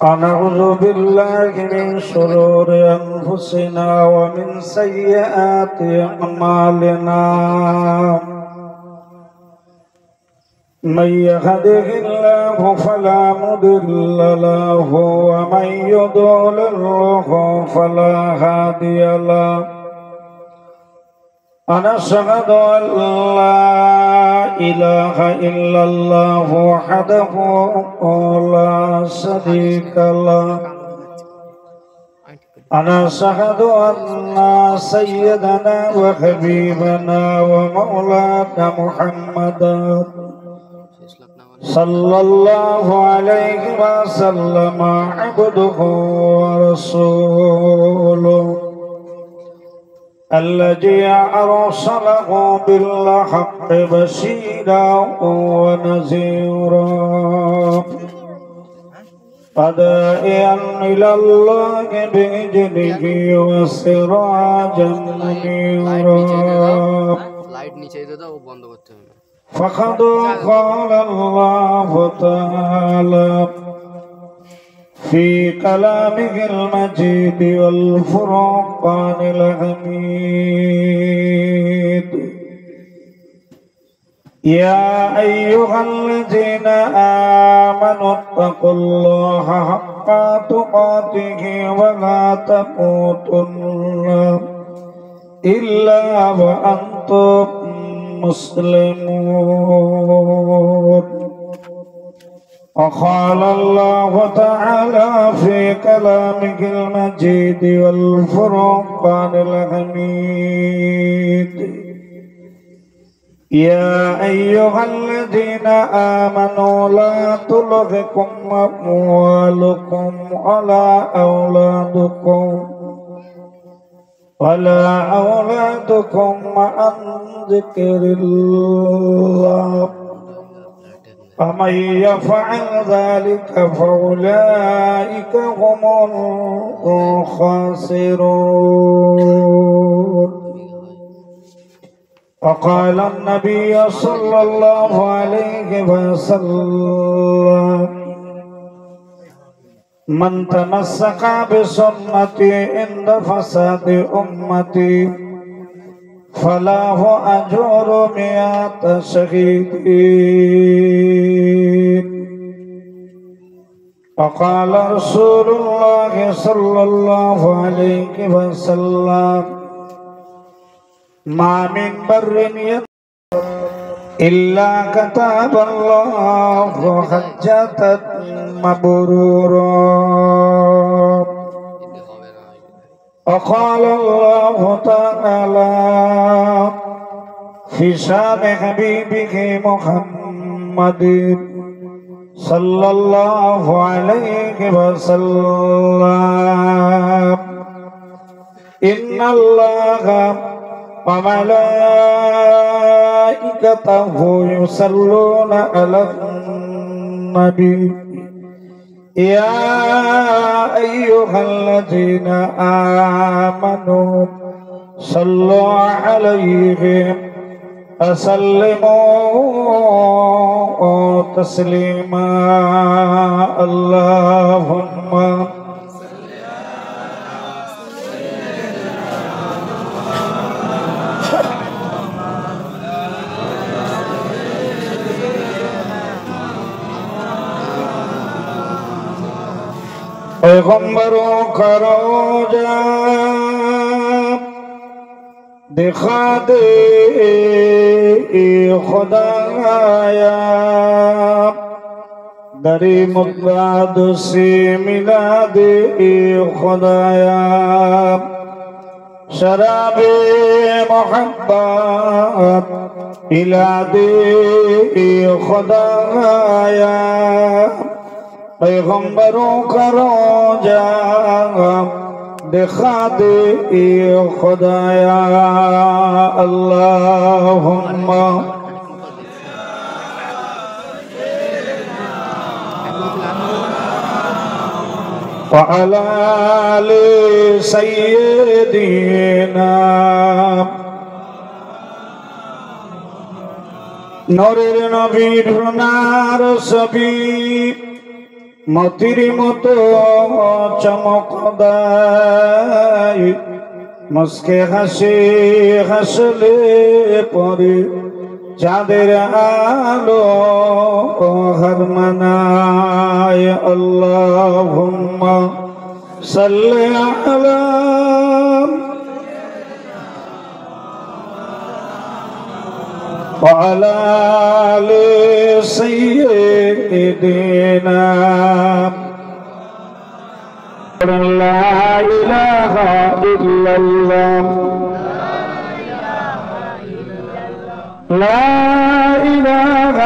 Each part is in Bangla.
ونعوذ بالله من شرور أنفسنا ومن سيئات أعمالنا من يهده الله فلا مضل له ومن يضلل فلا هادي له ونشهد أن لا إله إلا الله وحده لا شريك له ونشهد أن سيدنا وحبيبنا ومولانا محمدا صلى الله عليه وسلم عبده ورسوله الذي أرسله بالحق بشيرا ونذيرا وداعيا إلى الله بإذنه وسراجا منيرا فقد قال الله تعالى في كلامه المجيد والفرقان الحميد يا أيها الذين آمنوا اتقوا الله حق تقاته ولا تموتن إلا وأنتم مسلمون وقال الله تعالى في كلامه المجيد والفرقان الحميد يا أيها الذين آمنوا لا تلهكم أموالكم ولا أولادكم عن ذكر الله ومن يفعل ذلك فأولئك هم الخاسرون وقال النبي صلى الله عليه وسلم من تمسك بسنتي عند فساد أمتي فله أجر 100 شهيد وقال رسول الله صلى الله عليه وسلم ما من بر إلا كتب الله حجة مبرورا وقال الله تعالى في شان حبيبه محمد صلى الله عليه وسلم إن الله وملائكته يصلون على النبي يا أيها الذين آمنوا صلوا عليه وسلموا تسليما اللهم पैगंबरों का रोजा दिखा दे खुदाया दरी मुबाद से मिला दे खुदाया शराबे मोहब्बत पिला दे खुदाया पैगंबरों का रोजा दिखा दे खुदाया अल्लाहुम्मा व अला आले सय्यदीना নূরের নবীর নার ছবি মতির মতো চমক দেয়, মুস্কে হাসি হাসলে পরে চাঁদের আলো হার মানায়। আল্লাহুম্মা সাল্লি আলা وعلى آل سيدنا لا إله إلا الله لا إله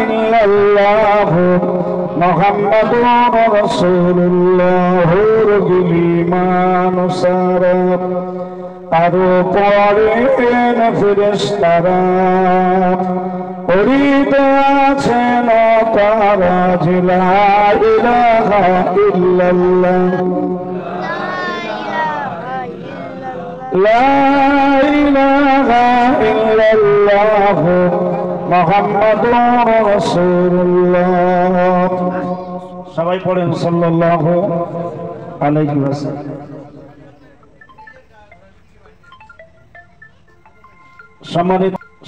إلا الله محمد رسول الله بالإيمان سارا আরো পড়েন ফেরেশতারা পড়িতে আছেন তারা যে লা ইলাহা ইল্লাল্লাহ লা ইলাহা ইল্লাল্লাহ মুহাম্মাদুর রাসূলুল্লাহ। সবাই পড়েন সাল্লাল্লাহু আলাইহি ওয়াসাল্লাম।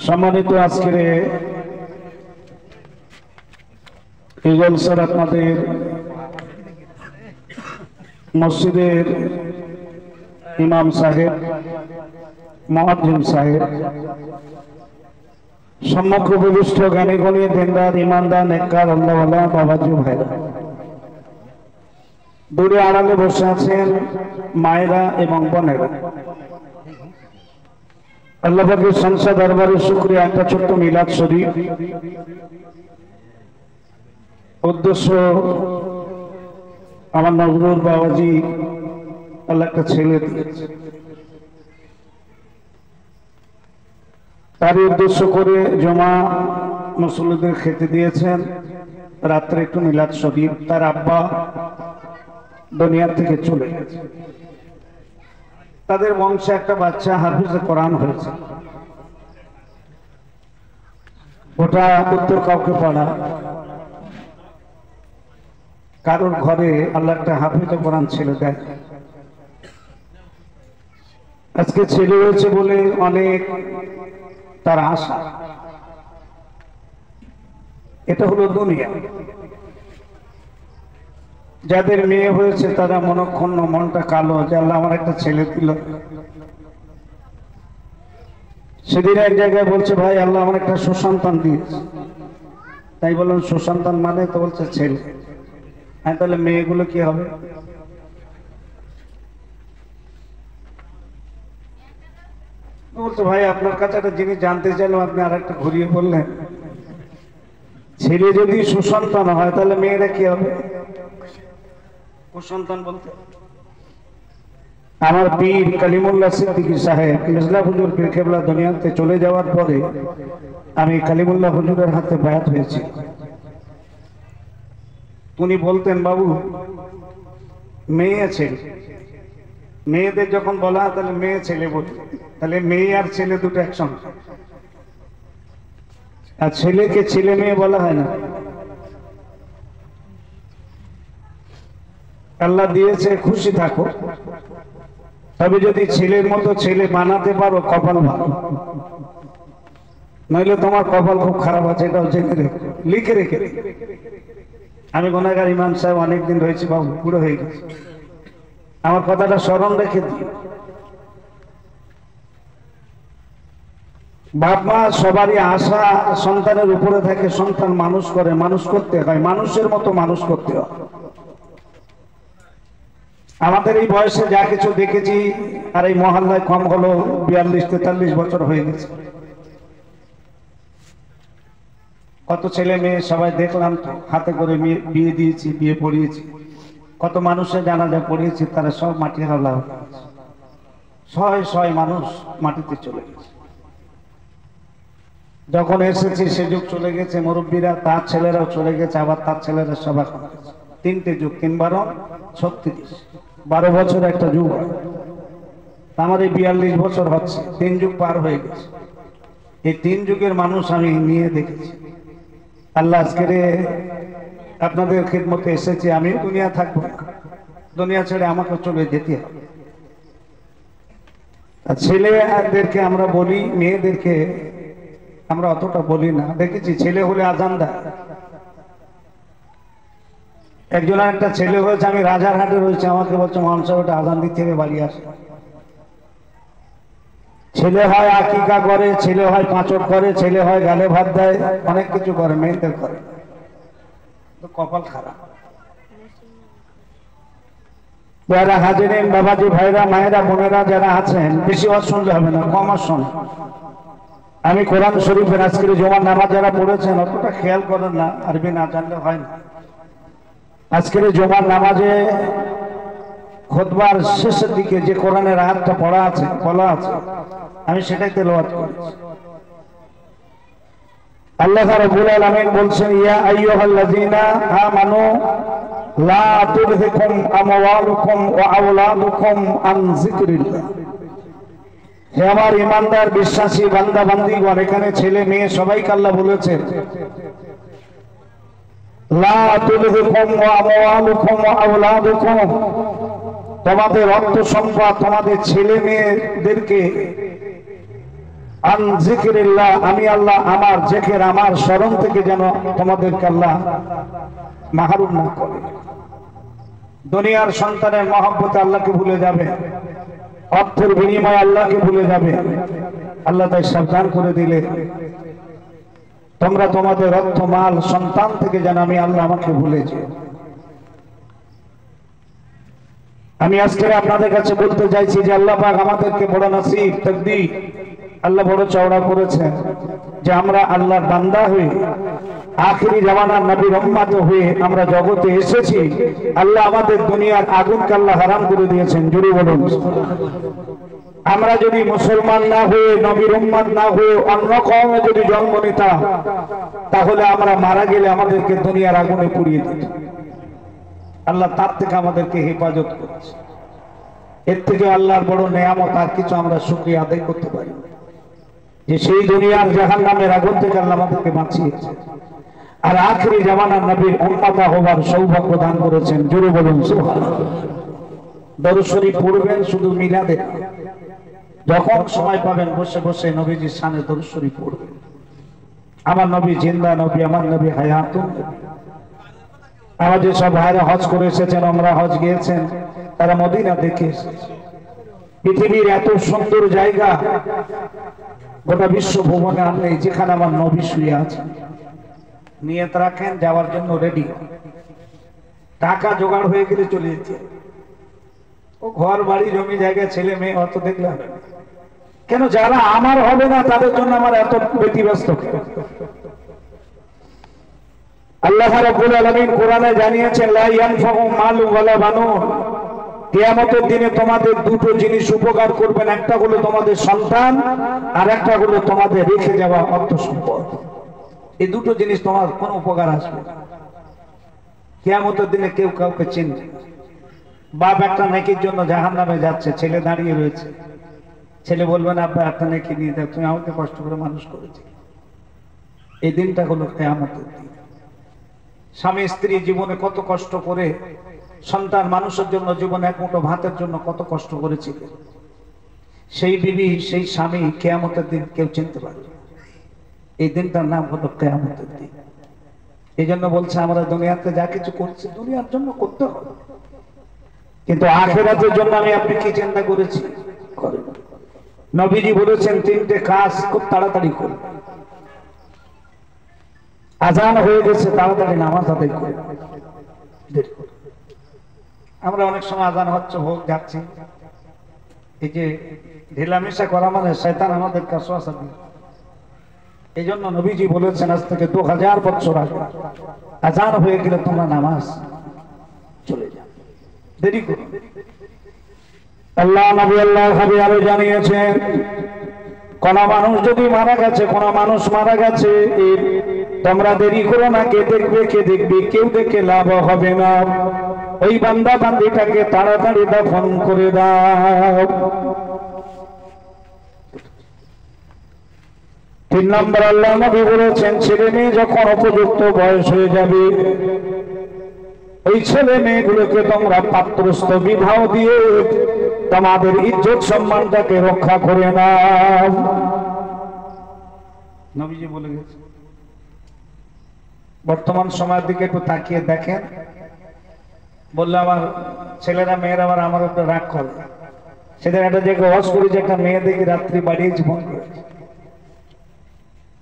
সম্মানিত আজকের এই জলসার আপনাদের মসজিদের ইমাম সাহেব, মুয়াজ্জিন সাহেব, সম্মুখ উপবিষ্ট জ্ঞানী গুণী দিনদার ইমানদার নেককার আল্লাহওয়ালা বাবাজি ভাইরা, দূরে আড়ালে বসে আছেন মায়েরা এবং বোনেরা, আল্লাহ পাকের সংসার দরবারে শুকরিয়া। একটা ছোট্ট মিলাদ শরীফ উদ্দেশ্য, আমার নজরুল বাবাজি আল্লাহ একটা ছেলে দিয়েছে, তারই উদ্দেশ্য করে জমা মুসল্লিদের খেতে দিয়েছেন। রাত্রে একটু মিলাদ শরীফ, তার আব্বা দুনিয়া থেকে চলে গেছে, তাদের বংশে একটা বাচ্চা হাফিজে কোরআন হয়েছে, ওটা উত্তর কাউকে পড়া, কারোর ঘরে আল্লাহ একটা হাফিজে কোরআন ছেলে দেয়। আজকে ছেলে হয়েছে বলে অনেক তার আশা, এটা হলো দুনিয়া। যাদের মেয়ে হয়েছে তারা মনক্ষুণ্ণ, মনটা কালো, যে আল্লাহ আমার একটা ছেলে দিল। সেদিন এক জায়গায় বলছে, ভাই আল্লাহ আমার একটা সুসন্তান দিয়েছে। তাই বললাম সুসন্তান মানে? তো বলছে ছেলে। হ্যাঁ, তাহলে মেয়েগুলো কি হবে? বলছে ভাই আপনার কাছে একটা জিনিস জানতে চাইলাম, আপনি আর একটা ঘুরিয়ে বললেন। ছেলে যদি সুসন্তান হয় তাহলে মেয়েরা কি হবে? কুসন্তান বলতে আমার পীর কালিমুল্লাহ সিদ্দিকী সাহেব মিজলা হুজুর পীর কেবলা দুনিয়াতে চলে যাওয়ার পরে আমি কালিমুল্লাহ হুজুরের হাতে বায়াত হয়েছি। উনি বলতেন, বাবু মেয়ে ছেলে, মেয়েদের যখন বলা হয় তাহলে মেয়ে ছেলে বলি, তাহলে মেয়ে আর ছেলে দুটো একসঙ্গে, আর ছেলেকে ছেলে মেয়ে বলা হয় না। আল্লাহ দিয়েছে, খুশি থাকো, তবে যদি ছেলের মতো ছেলে বানাতে পারো কপাল ভালো, নইলে তোমার কপাল খুব খারাপ আছে, এটাও জেনে রেখো, লিখে রেখে। আমি গুনাহগার ইমাম সাহেব অনেকদিন রয়েছি বাবু, বুড়ো হয়ে গেছে, আমার কথাটা স্মরণ রেখে দিই। বাপ মা সবারই আশা সন্তানের উপরে থাকে, সন্তান মানুষ করে, মানুষ করতে হয়, মানুষের মতো মানুষ করতে হয়। আমাদের এই বয়সে যা কিছু দেখেছি, আর এই মহল্লায় কম হলো 42-43 বছর হয়ে গেছে। কত ছেলে মেয়ে সবাই দেখলাম তো, হাতে করে বিয়ে দিয়েছি, বিয়ে পড়িয়েছি। কত মানুষের জানাজা পড়িয়েছি, তারা সব মাটি হাওলা হয়ে গেছে। শয় মানুষ মাটিতে চলে গেছে। যখন এসেছি সে যুগ চলে গেছে, মুরব্বীরা তার ছেলেরাও চলে গেছে, আবার তার ছেলেরা সবাই 3টে যুগ, 3 × 12 36, 12 বছর একটা যুগ। আমার এই 42 বছর হচ্ছে, 3 যুগ পার হয়ে গেছে। এই 3 যুগের মানুষ আমি নিয়ে দেখেছি। আল্লাহ আজকের আপনাদের খিদমতে এসেছি, আমি দুনিয়া থাকবো না, দুনিয়া ছেড়ে আমাকে চলে যেতে হবে। ছেলেদেরকে আমরা বলি, মেয়েদেরকে আমরা অতটা বলি না। দেখেছি ছেলে হলে আজান দেয়। একজনের একটা ছেলে হয়েছে, আমি রাজারহাটে রয়েছে, আমাকে বলছে মানুষ ওটা আজান দিতে হবে, বাড়ি আসে। ছেলে হয় আকিকা করে, ছেলে হয় পাঁচক করে, ছেলে হয় গালে ভাত দেয়, অনেক কিছু করে, মেয়েদের করে। তো কপাল খারাপ। যারা হাজিরিন, বাবাজি, ভাইরা, মায়েরা, বোনেরা যারা আছেন, বেশি ওয়াজ শুনলে হবে না, কম ওয়াজ শুনুন। আমি কোরআন শরীফের আজকের জুমার নামাজ যারা পড়েছেন অতটা খেয়াল করেন না, আরবি না জানলে হয় না। আজকের জুমার নামাজে খুতবার শেষের দিকে যে কোরআনের আয়াতটা পড়া আছে, বলা আছে, আমি সেটাই তেলাওয়াত করেছি। আল্লাহ রাব্বুল আলামিন বলছেন, ইয়া আইয়ুহাল্লাযীনা আমানু লা তুলহিকুম আমওয়ালুকুম ওয়া আওলাদুকুম আন যিকরিল্লাহ। হে আমার ঈমানদার বিশ্বাসী বান্দা বান্দীগণ, এখানে ছেলে মেয়ে সবাইকে আল্লাহ বলেছেন, লা তুলহিকুম ওয়া আমওয়ালুকুম ওয়া আওলাদুকুম, তোমাদের অর্থ সম্পদ, তোমাদের ছেলে মেয়েদেরকে আন যিকরিল্লাহ, আমি আল্লাহ আমার জিকির, আমার স্মরণ থেকে যেন তোমাদেরকে আল্লাহ মাহরুম না করে। দুনিয়ার সন্তানের মহব্বতে আল্লাহকে ভুলে যাবে, অর্থের বিনিময়ে আল্লাহকে ভুলে যাবে। আল্লাহ তাই সাবধান করে দিলে, তোমরা তোমাদের অর্থ মাল সন্তান থেকে যেন আমি আল্লাহ আমাকে ভুলেছি। আমি আজকে আপনাদের কাছে বলতে চাইছি যে আল্লাহ পাক আমাদেরকে বড় নসিব তাকদীর আল্লাহ বড় চওড়া করেছেন যে আমরা আল্লাহর বান্দা হয়ে আখিরি জামানার নবীর উম্মত হয়ে আমরা জগতে এসেছি। আল্লাহ আমাদের দুনিয়ার আগুনকে আল্লাহ হারাম করে দিয়েছেন, জোরে বলুন। আমরা যদি মুসলমান না হয়ে, নবীর উম্মত না হয়ে অন্য কওমে যদি জন্ম নিতাম, তাহলে আমরা মারা গেলে আমাদেরকে দুনিয়ার আগুনে পুড়িয়ে দিত। আল্লাহ তার থেকে আমাদেরকে হেফাজত করেছে। এর থেকে আল্লাহর বড় নেয়ামত আর কিছু আমরা শুকরিয়া আদায় করতে পারি যে সেই দুনিয়ার জাহান্নামের আগুন থেকে আল্লাহ আমাদেরকে বাঁচিয়েছে আর আখিরি জামানার নবীর উম্মত হওয়ার সৌভাগ্য দান করেছেন, জোরে বলুন সুবহানাল্লাহ। দরুদ শরীফ পড়বেন শুধু মিলাদে, যখন সময় পাবেন বসে বসে নবীজির শানে দরুদ শরীফ পড়বেন। আমার নবী জিন্দা নবী, আমার নবী হায়াতুন। আমার যে সব ভাইরা হজ করে এসেছেন, আমরা হজ গিয়েছেন, তারা মদিনা দেখে এসেছে। পৃথিবীর এত সুন্দর জায়গা গোটা বিশ্ব ভুবনে আর নেই যেখানে আমার নবী শুয়ে আছে। নিয়ত রাখেন, যাওয়ার জন্য রেডি, টাকা জোগাড় হয়ে গেলে চলে যেতে। ও ঘর বাড়ি জমি জায়গা ছেলে মেয়ে অত দেখলে হবে না। কেন? যারা আমার হবে না তাদের জন্য আমার এত ব্যতিব্যস্ত। আল্লাহ রাব্বুল আলামিন কোরআনে জানিয়েছেন, লা ইয়ানফাউ মালু ওয়ালা বানুন, কিয়ামতের দিনে তোমাদের দুটো জিনিস উপকার করবেন, একটা হলো তোমাদের সন্তান আর একটা হলো তোমাদের রেখে যাওয়া অর্থ সম্পদ। এই দুটো জিনিস তোমার কোনো উপকার আসবে না। কিয়ামতের দিনে কেউ কাউকে চিনবে। বাপ একটা নেকির জন্য জাহান্নামে যাচ্ছে, ছেলে দাঁড়িয়ে রয়েছে, ছেলে বলবেন আব্বা একটা নেকি নিয়ে দাও, তুমি আমাকে কষ্ট করে মানুষ করেছি। এই দিনটা হলো কিয়ামতের দিন। স্বামী স্ত্রী জীবনে কত কষ্ট করে, সন্তান মানুষের জন্য জীবনে এক মুঠো ভাতের জন্য কত কষ্ট করেছিল, সেই বিবি সেই স্বামী কিয়ামতের দিন কেউ চিনতে পারবে। এই দিনটার নাম হলো কিয়ামতের দিন। এই জন্য বলছে আমরা দুনিয়াতে যা কিছু করছি দুনিয়ার জন্য করতে হবে, কিন্তু আখিরাতের জন্য আমি আপনি কি চিন্তা করেছি? নবীজি বলেছেন তিনটে কাজ খুব তাড়াতাড়ি করুন। আজান হয়ে গেছে, তাড়াতাড়ি নামাজ আদায় করে। আমরা অনেক সময় আজান হচ্ছে হোক যাচ্ছি, এই যে ঢিলামিশা করা মানে শয়তান আমাদের কাছে দিয়ে। এই জন্য নবীজি বলেছেন আজ থেকে 2000 বছর আগে আজান হয়ে গেলে তোমরা নামাজ চলে যাও, দেরি করো। আল্লাহ নবী আল্লাহ হাবিব আরো জানিয়েছেন, কোন মানুষ যদি মারা গেছে, কোন মানুষ মারা গেছে, তোমরা দেরি করো না। কে দেখবে? কে দেখবে? কেউ দেখে লাভ হবে না। ওই বান্দা বান্দিটাকে তাড়াতাড়ি দাফন করে দাও। 3 নম্বর আল্লাহ নবী বলেছেন, ছেলে মেয়ে যখন উপযুক্ত বয়স হয়ে যাবে, ওই ছেলে মেয়েগুলোকে তোমরা পাত্রস্থ বিবাহ দিয়ে তোমাদের ইজ্জত সম্মানটাকে রক্ষা করে নাও। নবীজি বলে গেছে। বর্তমান সময়ের দিকে একটু তাকিয়ে দেখেন, বললে আমার ছেলেরা মেয়েরা আমার উপরে রাগ করে। সেদিন একটা জায়গায় ওয়াজ করি যে একটা মেয়ে দেখি রাত্রি বাড়িয়েছি, ফোন করেছি,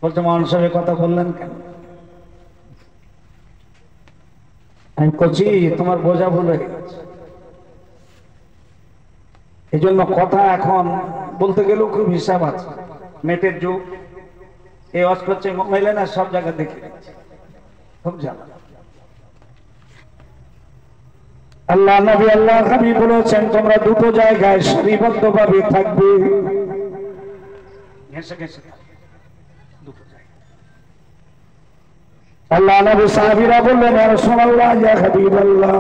বলছে মানুষ সাহেব কথা বললেন কেন? আমি বলছি তোমার বোঝা ভুল হয়ে গেছে। এই জন্য কথা এখন বলতে গেলেও খুব হিসাব আছে। নেটের যুগ, এই ওয়াজ করছে মোবাইলে না, সব জায়গায় দেখে খুব জানা। আল্লাহ নবী আল্লাহ হাবিব বলেছেন তোমরা দুটো জায়গায় সারিবদ্ধভাবে থাকবে। ঘেঁষে ঘেঁষে দুটো জায়গায়। আল্লাহ নবী সাহাবীরা বললেন ইয়া রাসূলুল্লাহ ইয়া হাবিবাল্লাহ।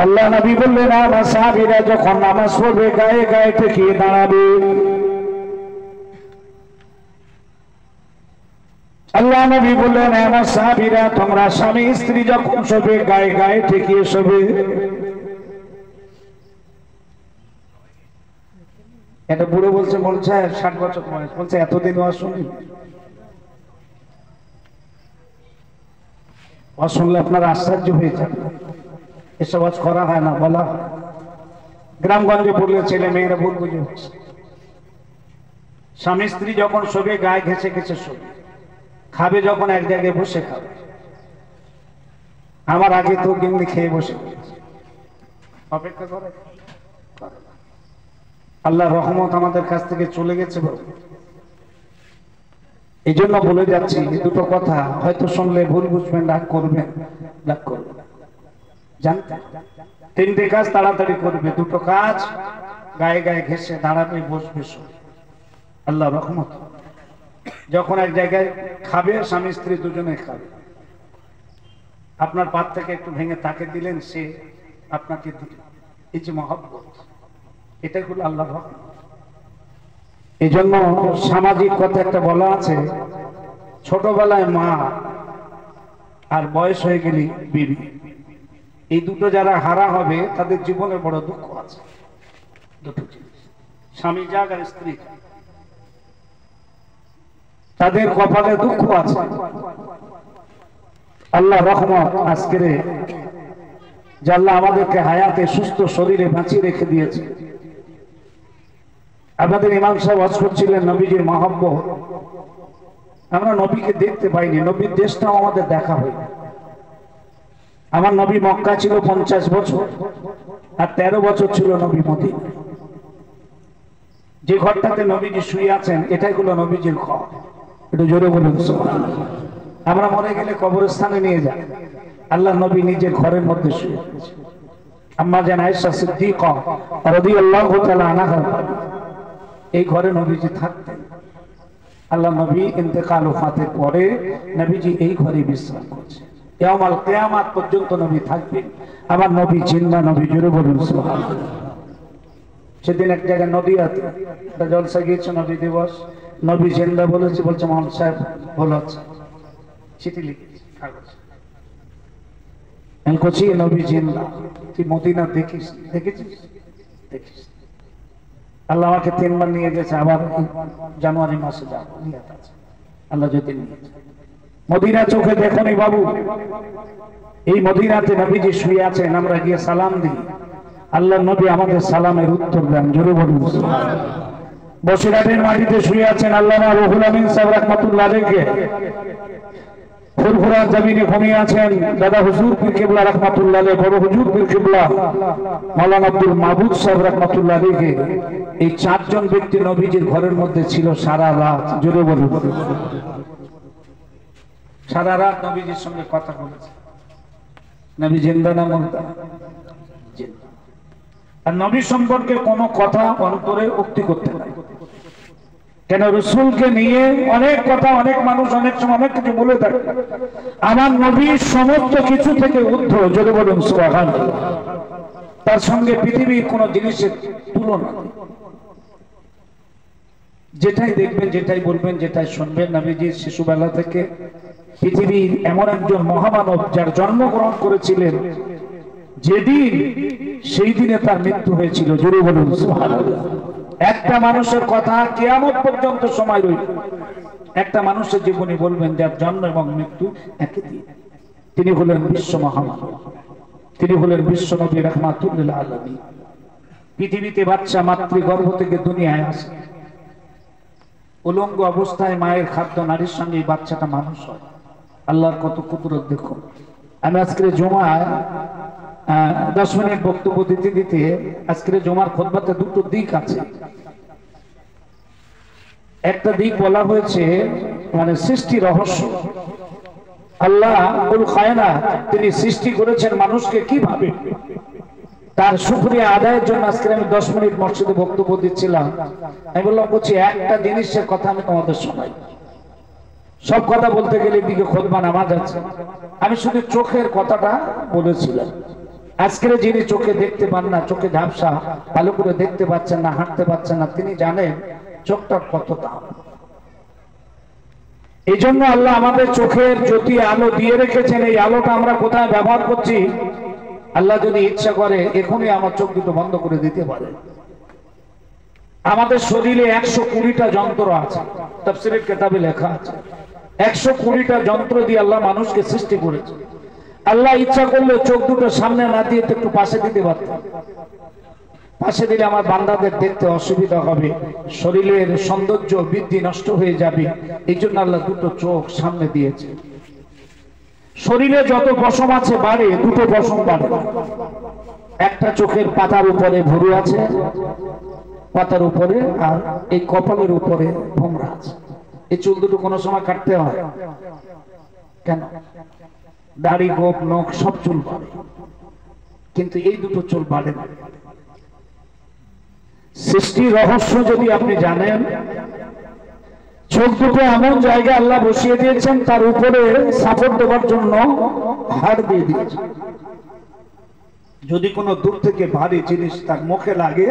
আল্লাহ নবী বললেন আমার সাহাবীরা যখন নামাজ পড়বে গায়ে গায়ে ঠেকিয়ে দাঁড়াবে। আল্লাহ নবী বললেন আমার সাহাবীরা তোমরা স্বামী স্ত্রী যখন শোবে গায়ে গায়ে ঠেকিয়ে শোবে। এটা বুড়ো বলছে, বলছে 60 বছর বয়স, বলছে এতদিন শুনি শুনলে আপনার আশ্চর্য হয়ে যাবে। এসব আজ করা হয় না, বলা হয়। গ্রামগঞ্জে পড়লে ছেলে মেয়েরা ভুল বুঝে হচ্ছে। স্বামী স্ত্রী যখন শোবে গায়ে ঘেঁষে ঘেঁষে শোবে, খাবে যখন এক জায়গায় বসে খাবে। আমার আগে তো গিন্নি খেয়ে বসে অপেক্ষা করে। আল্লাহ রহমত আমাদের কাছ থেকে চলে গেছে। এই জন্য বলে যাচ্ছি এই দুটো কথা হয়তো শুনলে ভুল বুঝবেন, রাগ করবেন, রাগ করবেন। জানতে তিনটে কাজ তাড়াতাড়ি করবে, দুটো কাজ গায়ে গায়ে ঘেঁষে দাঁড়াবে, বসবে, শোবে। আল্লাহ রহমত। যখন এক জায়গায় খাবে স্বামী স্ত্রী দুজনে খাবে, আপনার পাত থেকে একটু ভেঙে তাকে দিলেন, সে আপনাকে দিলেন। এই যে মহব্বত, এটাই হলো আল্লাহর রহমত। এই জন্য সামাজিক কথা একটা বলা আছে, ছোটবেলায় মা আর বয়স হয়ে গেলে বিবি, এই দুটো যারা হারা হবে তাদের জীবনে বড় দুঃখ আছে। দুটো জিনিস, স্বামী যাক আর স্ত্রী যাক, তাদের কপালে দুঃখ আছে। আল্লাহ রহমত আজকের যে আল্লাহ আমাদেরকে হায়াতে সুস্থ শরীরে বাঁচিয়ে রেখে দিয়েছে। আমাদের ইমাম সাহেব ওয়াজ করছিলেন নবীজির মহব্বত। আমরা নবীকে দেখতে পাইনি, নবীর দেশটাও আমাদের দেখা হয়নি। আমার নবী মক্কা ছিল 50 বছর, আর 13 বছর ছিল নবী মদিনা। যে ঘরটাতে নবীজি শুয়ে আছেন এটাই হলো নবীজির ঘর। একটু জোরে বলুন সুবহানাল্লাহ। আমরা মরে গেলে কবরস্থানে নিয়ে যাই, আল্লাহ নবী নিজের ঘরের মধ্যে শুয়ে আছেন। আম্মা জান আয়েশা সিদ্দিকা রাদিয়াল্লাহু তাআলা আনহা এই ঘরে নবীজি থাকতেন। আল্লাহ নবী ইন্তেকাল ওফাতের পরে নবীজি এই ঘরে বিশ্রাম করছে। কিয়ামত কিয়ামত পর্যন্ত নবী থাকবেন। আমার নবী জিন্দা, নবী জোরে বলুন সুবহানাল্লাহ। সেদিন এক জায়গায় নদীয়াতে একটা জলসা গিয়েছে, নবী দিবস, নবী জিন্দা বলেছে, বলছে মোহাম্মদ সাহেব ভালো আছে, চিঠি লিখেছি কাগজ। আমি বলছি নবী জিন্দা, তুই মদিনা দেখিস? দেখেছিস? দেখিস। আল্লাহ আমাকে 3 বার নিয়ে গেছে, আবার জানুয়ারি মাসে যাবো, নিয়ত আছে। আল্লাহ যদি নিয়ে যায়। মদিনা চোখে দেখনি বাবু, এই মদিনাতে নবীজি শুয়ে আছেন, আমরা গিয়ে সালাম দিই, আল্লাহ নবী আমাদের সালামের উত্তর দেন। জোরে বলুন সুবহানাল্লাহ। বসিরহাটের মাটিতে শুয়ে আছেন আল্লামা রুহুল আমিন সাহেব রাহমাতুল্লাহ আলাইহি। ফুরফুরা জমিনে ঘুমিয়ে আছেন দাদা হুজুর পীর কিবলা রাহমাতুল্লাহ আলাইহি, বড় হুজুর পীর কিবলা মাওলানা আব্দুল মাহবুব সাহেব রাহমাতুল্লাহ আলাইহি। এই 4 জন ব্যক্তি নবীজির ঘরের মধ্যে ছিল সারা রাত। জোরে বলুন। সারা রাত নবীজির সঙ্গে কথা বলেছে। নবী জিন্দা না মুর্দা? জিন্দা। আর নবী সম্পর্কে কোনো কথা অন্তরে উক্তি করতে নাই। কেন? রাসূলকে নিয়ে অনেক কথা, অনেক মানুষ অনেক সময় অনেক কিছু বলে থাকে। আমার নবী সমস্ত কিছু থেকে ঊর্ধ্ব। জোরে বলুন সুবহানাল্লাহ। তার সঙ্গে পৃথিবীর কোন জিনিসের তুলনা নেই। যেটাই দেখবেন, যেটাই বলবেন, যেটাই শুনবেন, নবীজির শিশুবেলা থেকে পৃথিবীর এমন একজন মহামানব যার জন্মগ্রহণ করেছিলেন যেদিন, সেই দিনে তার মৃত্যু হয়েছিল। জোরে বলুন সুবহানাল্লাহ। একটা মানুষের কথা কিয়ামত পর্যন্ত সময় রইল, একটা মানুষের জীবনী বলবেন যার জন্ম এবং মৃত্যু একই দিন। তিনি হলেন বিশ্ব মহামানব, তিনি হলেন বিশ্ব নবী রাহমাতুল লিল আলামিন। পৃথিবীতে বাচ্চা মাতৃগর্ভ থেকে দুনিয়ায় আসে, উলঙ্গ অবস্থায় মায়ের খাদ্য নারীর সঙ্গে এই বাচ্চাটা মানুষ হয়। আল্লাহর কত কুদরত দেখুন। আমি আজকের জুমায় 10 মিনিট বক্তব্য দিতে দিতে, আজকের জুমার খুতবাতে দুটো দিক আছে। একটা দিক বলা হয়েছে মানে সৃষ্টি রহস্য। আল্লাহ তিনি সৃষ্টি করেছেন মানুষকে কিভাবে, তার শুকরিয়া আদায়ের জন্য আজকে আমি 10 মিনিট মসজিদে বক্তব্য দিচ্ছিলাম। আমি বললাম বলছি একটা জিনিসের কথা আমি তোমাদের শোনাই। সব কথা বলতে গেলে দিকে খুতবা নামাজ আছে, আমি শুধু চোখের কথাটা বলেছিলাম। আজকের যিনি চোখে দেখতে পান না, চোখে ঝাপসা, ভালো করে দেখতে পাচ্ছেন না, হাঁটতে পাচ্ছেন না, তিনি জানেন চোখটার কত দাম। এই জন্য আল্লাহ আমাদের চোখের জ্যোতি আলো দিয়ে রেখেছেন। এই আলোটা আমরা কোথায় ব্যবহার করছি, আল্লাহ যদি ইচ্ছা করে এখনই আমার চোখ দুটো বন্ধ করে দিতে পারে। আমাদের শরীরে 120টা যন্ত্র আছে, তাফসীরের কিতাবে লেখা আছে 120টা যন্ত্র দিয়ে আল্লাহ মানুষকে সৃষ্টি করেছে। আল্লাহ ইচ্ছা করলে চোখ দুটো সামনে না দিয়ে একটু পাশে দিতে পারতেন। পাশে দিলে আমার বান্দাদের দেখতে অসুবিধা হবে, শরীরের সৌন্দর্য বৃদ্ধি নষ্ট হয়ে যাবে। এই জন্য আল্লাহ দুটো চোখ সামনে দিয়েছে। শরীরে যত পশম আছে বাড়ে, দুটো পশম বাড়ে। একটা চোখের পাতার উপরে ভুরু আছে, পাতার উপরে, আর এই কপালের উপরে ভোমরা আছে। এই চুল দুটো কোনো সময় কাটতে হয় কেন? দাড়ি, গোপ, নখ সব চুল বাড়ে, কিন্তু এই দুটো চুল বাড়ে না। সৃষ্টির রহস্য যদি আপনি জানেন, চোখ দুটো এমন জায়গায় আল্লাহ বসিয়ে দিয়েছেন, তার উপরে সাপোর্ট দেওয়ার জন্য হাড় দিয়ে দিয়েছেন। যদি কোনো দূর থেকে ভারী জিনিস তার মুখে লাগে,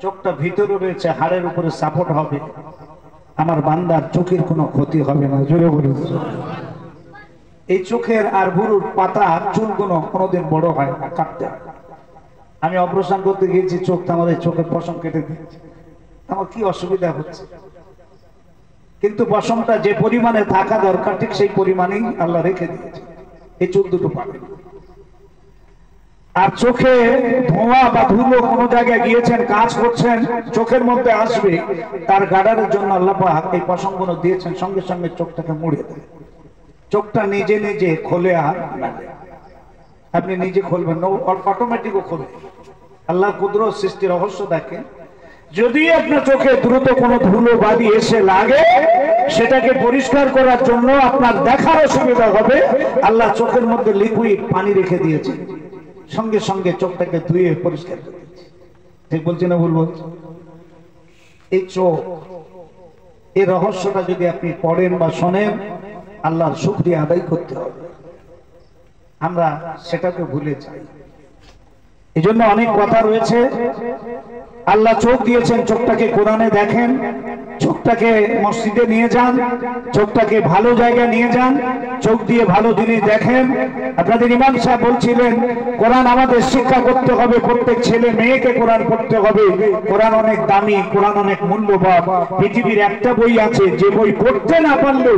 চোখটা ভিতরে রয়েছে, হাড়ের উপরে সাপোর্ট হবে, আমার বান্দার চোখের কোনো ক্ষতি হবে না। জোরে বলুন। এই চোখের আর ভুরুর পাতা চুলগুলো কোনোদিন বড় হয় না, কাটতে হয়। আমি অপারেশন করতে গিয়েছি, চোখটা আমাদের চোখের পশম কেটে দিয়েছে, আমার কি অসুবিধা হচ্ছে, কিন্তু পশমটা যে পরিমাণে থাকা দরকার ঠিক সেই পরিমাণেই আল্লাহ রেখে দিয়েছে। এই চুল দুটো পাবে। আর চোখে ধোঁয়া বা ধুলো কোনো জায়গায় গিয়েছেন, কাজ করছেন, চোখের মধ্যে আসবে, তার গার্ডারের জন্য আল্লাহ পাক এই পশমগুলো দিয়েছেন। সঙ্গে সঙ্গে চোখটাকে মুড়ে দেয়, চোখটা নিজে নিজে খোলে আর লাগে। আপনি নিজে খুলবেন না, অটোমেটিক খোলে। আল্লাহ কুদরত সৃষ্টি রহস্য দেখেন। যদি আপনার চোখে দ্রুত কোনো ধুলো বাদি এসে লাগে, সেটাকে পরিষ্কার করার জন্য আপনার দেখার অসুবিধা হবে, আল্লাহ চোখের মধ্যে লিকুইড পানি রেখে দিয়েছে, সঙ্গে সঙ্গে চোখটাকে ধুয়ে পরিষ্কার করে দিয়েছে। ঠিক বলছি না ভুল বলছি? এই চোখ, এই রহস্যটা যদি আপনি পড়েন বা শোনেন, আল্লাহর শুকরিয়া আদায় করতে হবে। আমরা সেটাকে ভুলে যাই। এই জন্য অনেক কথা রয়েছে। আল্লাহ চোখ দিয়েছেন, চোখটাকে কোরআনে দেখেন, চোখটাকে মসজিদে নিয়ে যান, চোখটাকে ভালো জায়গায় নিয়ে যান, চোখ দিয়ে ভালো জিনিস দেখেন। আপনাদের ইমাম সাহেব বলছিলেন কোরআন আমাদের শিক্ষা করতে হবে, প্রত্যেক ছেলে মেয়েকে কোরআন পড়তে হবে। কোরআন অনেক দামি, কোরআন অনেক মূল্যবান। পৃথিবীর একটা বই আছে যে বই পড়তে না পারলেও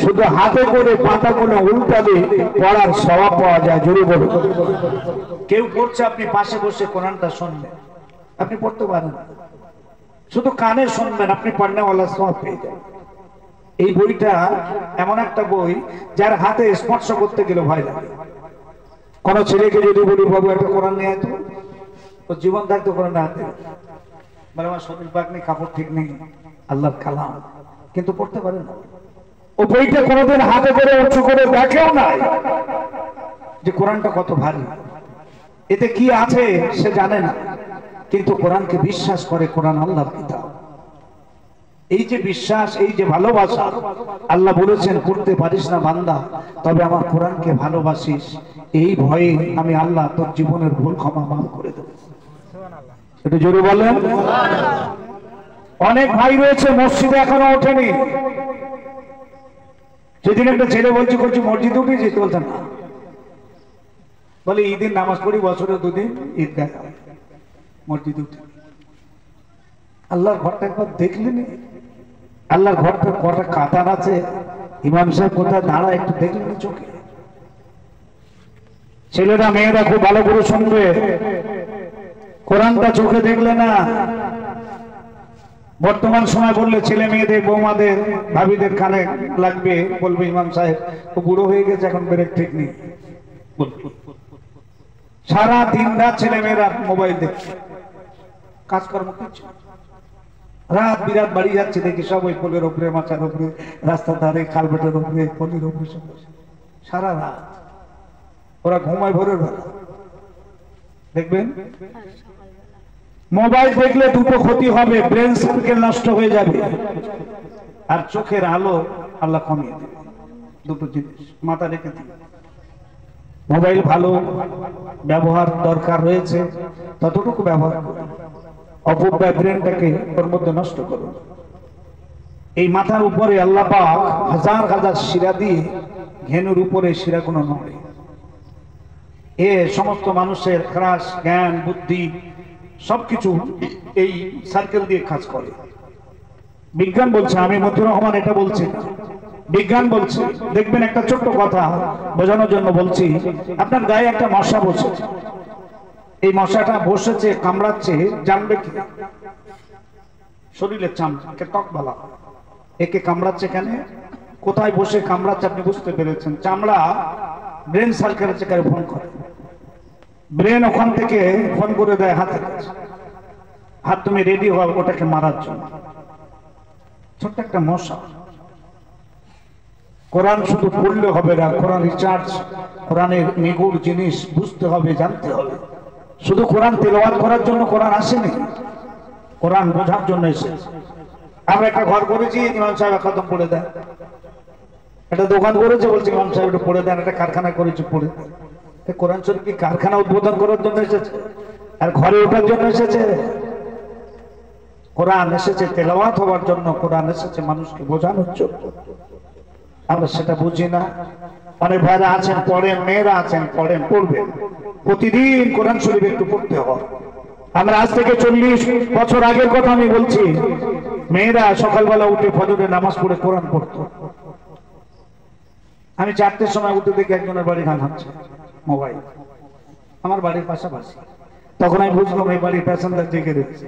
শুধু হাতে করে পাতাগুলো উল্টালে পড়ার সওয়াব পাওয়া যায়। জোরে বলুন। কেউ পড়ছে, আপনি পাশে বসে কোরআনটা শুনবেন, আপনি পড়তে পারেন, শুধু কানে শুনবেন, আপনি পড়নেওয়ালা সওয়াব পেয়ে যাবেন। এই বইটা এমন একটা বই যার হাতে স্পর্শ করতে গেলে ভয় লাগে। কোন ছেলেকে যদি বলি বাবু একটা কোরআন নিয়ে আসো, ও জীবন থাকতে কোরআন হাতে মানে আমার শরীর পাক নেই, কাপড় ঠিক নেই, আল্লাহর কালাম, কিন্তু পড়তে পারে না। ও বইটা কোনোদিন হাতে করে উঁচু করে দেখেও না যে কোরআনটা কত ভারী, এতে কি আছে সে জানে না, কিন্তু কোরআনকে বিশ্বাস করে। কোরআন আল্লাহর কিতাব। এই যে বিশ্বাস, এই যে ভালোবাসা, আল্লাহ বলেছেন পড়তে পারিস না বান্দা, তবে আমার কোরআনকে ভালোবাসিস, এই ভয়ে আমি আল্লাহ তোর জীবনের ভুল ক্ষমা মাফ করে দেব। একটু জোরে বলেন। অনেক ভাই রয়েছে মসজিদে এখনো ওঠেনি, সেদিন একটা ছেলে বলছে করছি মসজিদে উঠে যেতে বলছে না, বলে ঈদের নামাজ পড়ি বছরে দুদিন ঈদগাহ মসজিদে উঠে। আল্লাহর ঘরটা একবার দেখলেন, আল্লাহর ঘরটা কটা কাতার আছে, ইমাম সাহেব কোথায় দাঁড়া একটু দেখলেন চোখে। ছেলেরা মেয়েরা খুব ভালো করে শুনবে, কোরআনটা চোখে দেখলে না। বর্তমান সময় বললে ছেলে মেয়েদের বৌমাদের ভাবিদের কানে লাগবে, বলবে ইমাম সাহেব তো বুড়ো হয়ে গেছে এখন ব্রেক ঠিক নেই। সারা দিন রাত ছেলে মেয়েরা মোবাইল দেখছে, কাজকর্ম করছে। রাত বিরাট বাড়ি যাচ্ছে দেখি সব ওই পোলের উপরে, মাচার উপরে, রাস্তার ধারে, খালবেটের উপরে, পলির উপরে সব সারা রাত ওরা ঘুমায় ভোরের বেলা। দেখবেন মোবাইল দেখলে দুটো ক্ষতি হবে, ব্রেন সার্কেল নষ্ট হয়ে যাবে আর চোখের আলো আল্লাহ কমিয়ে দেবে। দুটো জিনিস মাথা রেখে দিন। মোবাইল ভালো ব্যবহার দরকার রয়েছে, ততটুকু ব্যবহার করুন। অপব্যয় ব্রেনটাকে ওর মধ্যে নষ্ট করুন। এই মাথার উপরে আল্লাহ পাক হাজার হাজার শিরা দিয়ে, ঘেনুর উপরে শিরা কোনো নড়ে। এ সমস্ত মানুষের ক্রাশ, জ্ঞান, বুদ্ধি সবকিছু এই সার্কেল দিয়ে কাজ করে। বিজ্ঞান বলছে, আমি মতিউর রহমান এটা বলছি, বিজ্ঞান বলছে। দেখবেন একটা ছোট্ট কথা বোঝানোর জন্য বলছি, আপনার গায়ে একটা মশা বসেছে, এই মশাটা বসেছে কামড়াচ্ছে, জানবে কি? শরীরের চামড়াকে ত্বক বলা হয়। একে কামড়াচ্ছে কেন, কোথায় বসে কামড়াচ্ছে আপনি বুঝতে পেরেছেন। চামড়া ব্রেন সার্কেলের চেকারে ফোন করে, ব্রেন ওখান থেকে ফোন করে দেয় হাতে, হাত তুমি রেডি হও ওটাকে মারার জন্য। ছোট্ট একটা মশা। কোরআন শুধু পড়লে হবে না, কোরআন রিসার্চ, কোরআনের নিগুড় জিনিস বুঝতে হবে, জানতে হবে। শুধু কোরআন তেলাওয়াত করার জন্য কোরআন আসেনি, কোরআন বোঝার জন্য এসেছে। আমরা একটা ঘর করেছি, ইমাম সাহেব খতম পড়ে দেন। একটা দোকান করেছে, বলছে ইমাম সাহেব এটা পড়ে দেন। একটা কারখানা করেছে, পড়ে দেন। কোরআন শরীফ কি কারখানা উদ্বোধন করার জন্য এসেছে আর ঘরে ওঠার জন্য এসেছে? কোরআন এসেছে তেলাওয়াত হওয়ার জন্য, কোরআন এসেছে মানুষকে বোঝানোর জন্য। আমরা সেটা বুঝি না। অনেক ভাইরা আছেন পড়েন, মেয়েরা আছেন পড়েন, পড়বেন। প্রতিদিন কোরআন শরীফ একটু পড়তে হয়। আমরা আজ থেকে 40 বছর আগের কথা আমি বলছি, মেয়েরা সকালবেলা উঠে ফজরের নামাজ পড়ে কোরআন পড়তো। আমি 4টের সময় উঠে দেখি একজনের বাড়ি গান হচ্ছে, মোবাইল, আমার বাড়ির পাশাপাশি। তখন আমি বুঝলাম এই বাড়ির প্যাসেঞ্জার জেগে রয়েছে।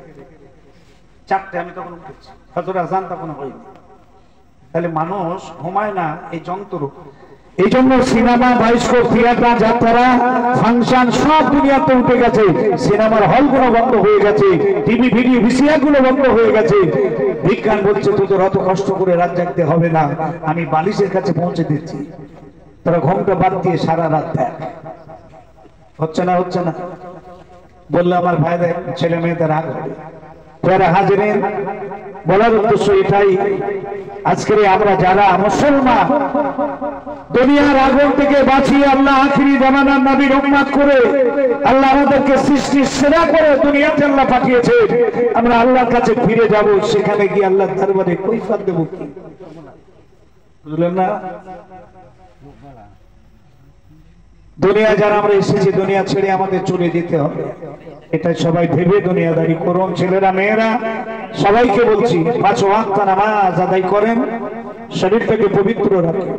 4টে আমি তখন উঠেছি, ফজর আজান তখন হয়নি। তাহলে মানুষ ঘুমায় না এই যন্ত্র। এই জন্য সিনেমা, বায়োস্কোপ, থিয়েটার, যাত্রা, ফাংশন সব দুনিয়াতে উঠে গেছে। সিনেমার হলগুলো বন্ধ হয়ে গেছে, টিভি, ভিডিও, ভিসিআর গুলো বন্ধ হয়ে গেছে। বিজ্ঞান বলছে তোদের অত কষ্ট করে রাত জাগতে হবে না, আমি বালিশের কাছে পৌঁছে দিচ্ছি, তোরা ঘুমটা বাদ দিয়ে সারা রাত দেখ। হচ্ছে না, হচ্ছে না বললে আমার ভাইদের ছেলে মেয়েদের রাগ হবে। যারা হাজিরেন, বলার উদ্দেশ্য এটাই, আজকে আমরা যারা মুসলমান, দুনিয়ার আগুন থেকে বাঁচিয়ে আল্লাহ আখিরি জামানার নবীর উম্মত করে আল্লাহ আমাদেরকে সৃষ্টির সেরা করে দুনিয়াতে আল্লাহ পাঠিয়েছে। আমরা আল্লাহর কাছে ফিরে যাব, সেখানে গিয়ে আল্লাহর দরবারে কৈফিয়ত দেব কি? বুঝলেন না? দুনিয়া যারা আমরা এসেছি, দুনিয়া ছেড়ে আমাদের চলে যেতে হবে, এটা সবাই ভেবে দুনিয়াদারি করুন। ছেলেরা মেয়েরা সবাইকে বলছি 5 ওয়াক্ত নামাজ আদায় করেন, শরীরটাকে পবিত্র রাখেন,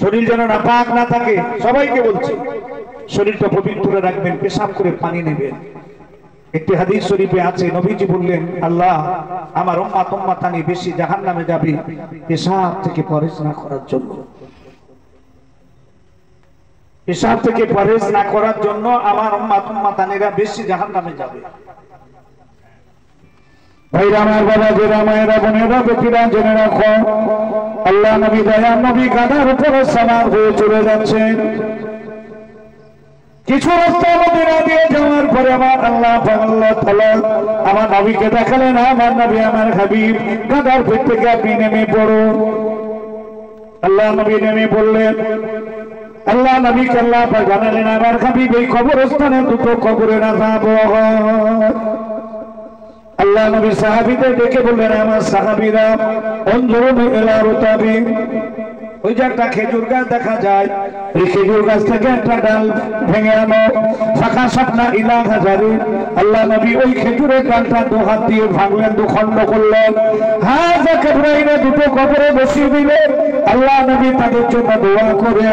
শরীর যেন নাপাক না থাকে। সবাইকে বলছি শরীরটা পবিত্র রাখবেন, পেশাব করে পানি নেবেন। একটি হাদিস শরীফে আছে, নবীজি বললেন আল্লাহ আমার উম্মতানি বেশি জাহান্নামে যাবে পেশাব থেকে পরেজ না করার জন্য। পেশাব থেকে পরেজ না করার জন্য আমার উম্মতানিরা বেশি জাহান্নামে যাবে। ভাইরা আমার, বাবা জেরা মায়েরা, বোনেরা, বেটিরা জেনে রাখো, আল্লাহ নবী দয়ার নবী গাধার উপরে সামার হয়ে চলে যাচ্ছেন। কিছু রাস্তা মদিনা দিয়ে যাওয়ার পরে আমার আল্লাহ তাআলা আমার নবীকে দেখালেন, আমার নবী আমার হাবিব গাধার পেট থেকে আপনি নেমে পড়ুন। আল্লাহ নবী নেমে পড়লেন। আল্লাহ নবীকে আল্লাহ জানালেন, আমার হাবিব এই কবরস্থানে দুটো কবরে আযাব হয়। আল্লাহ নবী সাহাবীদের ডেকে বললেন, আমার সাহাবীরা অনজুরুন ইলা রুতাবি, ওই যে একটা খেজুর গাছ দেখা যায়, ওই খেজুর গাছ থেকে একটা ডাল ভেঙে আনো, ফাঁকা স্বপ্না ইলা হাজারি। আল্লাহ নবী ওই খেজুরের ডালটা দু হাত দিয়ে ভাঙলেন, দু খণ্ড করলেন, হাজা কাবরাইনে দুটো কবরে বসিয়ে দিলেন। আল্লাহ নবী তাদের জন্য দোয়া করে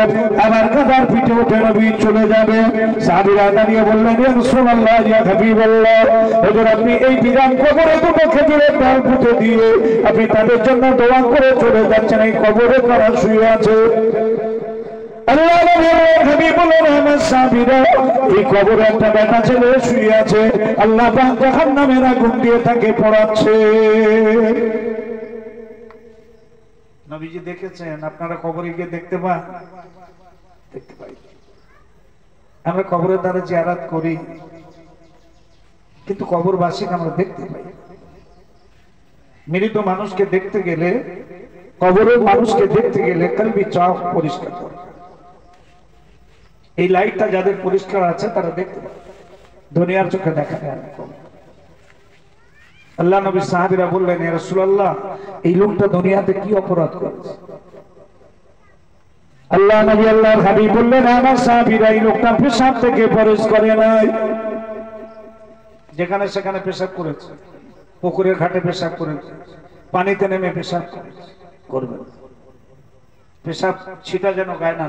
আবার কাদার পিঠে উঠে নবী চলে যাবে। সাহাবীরা দাঁড়িয়ে বললেন, ইয়া রাসূলুল্লাহ, ইয়া হাবিবাল্লাহ, হুজুর আপনি এই বিরান কবরে দুটো খেজুরের ডাল পুঁতে দিয়ে আপনি তাদের জন্য দোয়া করে চলে যাচ্ছেন, এই কবরে কারা শুয়ে আছে? আল্লাহ নবীর হাবিবুল্লাহ আমার সাহাবীরা, এই কবরে একটা বেটা ছেলে শুয়ে আছে, আল্লাহ পাক জাহান্নামের আগুন দিয়ে তাকে পোড়াচ্ছে। নবীজি দেখেছেন, আপনারা কবরে গিয়ে দেখতে পান? দেখতে পাই। আমরা কবরের দ্বারা জিয়ারত করি, কিন্তু কবরবাসীকে আমরা দেখতে পাই। মৃত মানুষকে দেখতে গেলে, কবরের মানুষকে দেখতে গেলে কলবি চোখ পরিষ্কার করে। এই লাইটটা যাদের পরিষ্কার আছে তারা দেখতে পায়, দুনিয়ার চোখে দেখা যায় না। আল্লাহ নবী সাহাবীরা বললেন, ইয়া রাসূলুল্লাহ, এই লোকটা দুনিয়াতে কি অপরাধ করেছে? আল্লাহ নবী আল্লাহর হাবিব বললেন, আমার সাহাবীরা, এই লোকটা পেশাব থেকে পরহেজ করে নাই। যেখানে সেখানে পেশাব করেছে, পুকুরের ঘাটে পেশাব করেছে, পানিতে নেমে পেশাব করবে। পেশাব ছিটা যেন গায়ে না,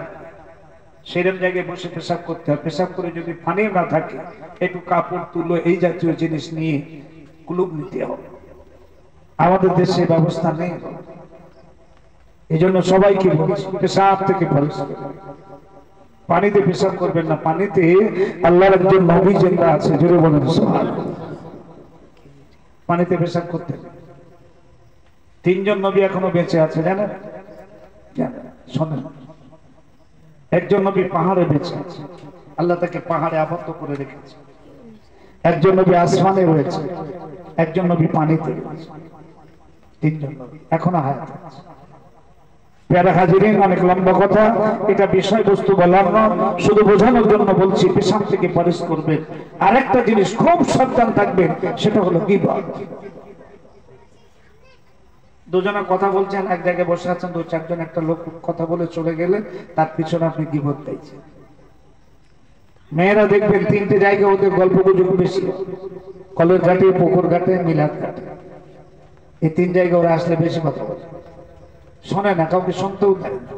সেরকম জায়গায় বসে পেশাব করতে হয়। পেশাব করে যদি পানি না থাকে, একটু কাপড় তুলো, এই জাতীয় জিনিস নিয়ে কুলুপ নিতে হবে। আমাদের দেশে ব্যবস্থা নেই। এই জন্য সবাইকে বলছি, পেশাব থেকে পরিষ্কার। পানিতে পেশাব করবেন না, পানিতে আল্লাহর একজন নবী জিন্দা আছে, জোরে বলেন সুবহানাল্লাহ। পানিতে পেশাব করতে তিনজন নবী এখনো বেঁচে আছে, জানেন? জানেন? শোনেন, একজন নবী পাহাড়ে বেঁচে আছে, আল্লাহ তাকে পাহাড়ে আবদ্ধ করে রেখেছে। একজন নবী আসমানে রয়েছে, একজন নবী পানিতে রয়েছে। তিনজন নবী এখনো হায়াত আছে। প্যারা হাজিরিন, অনেক লম্বা কথা, এটা বিষয়বস্তু বলার না, শুধু বোঝানোর জন্য বলছি, পেশাব থেকে পরহেজ করবেন। আরেকটা জিনিস খুব সাবধান থাকবেন, সেটা হলো গীবত। দুজনে কথা বলছেন, এক জায়গায় বসে আছেন, দু চারজন, একটা লোক কথা বলে চলে গেলে তার পিছনে আপনি গীবত দিয়েছেন। মেয়েরা দেখবেন তিনটে জায়গায় ওদের গল্প গুজব বেশি, কলের ঘাটে, পুকুর ঘাটে, মিলাদ ঘাটে। এই তিন জায়গায় ওরা আসলে বেশি কথা বলে, শোনে না, কাউকে শুনতেও দেয় না।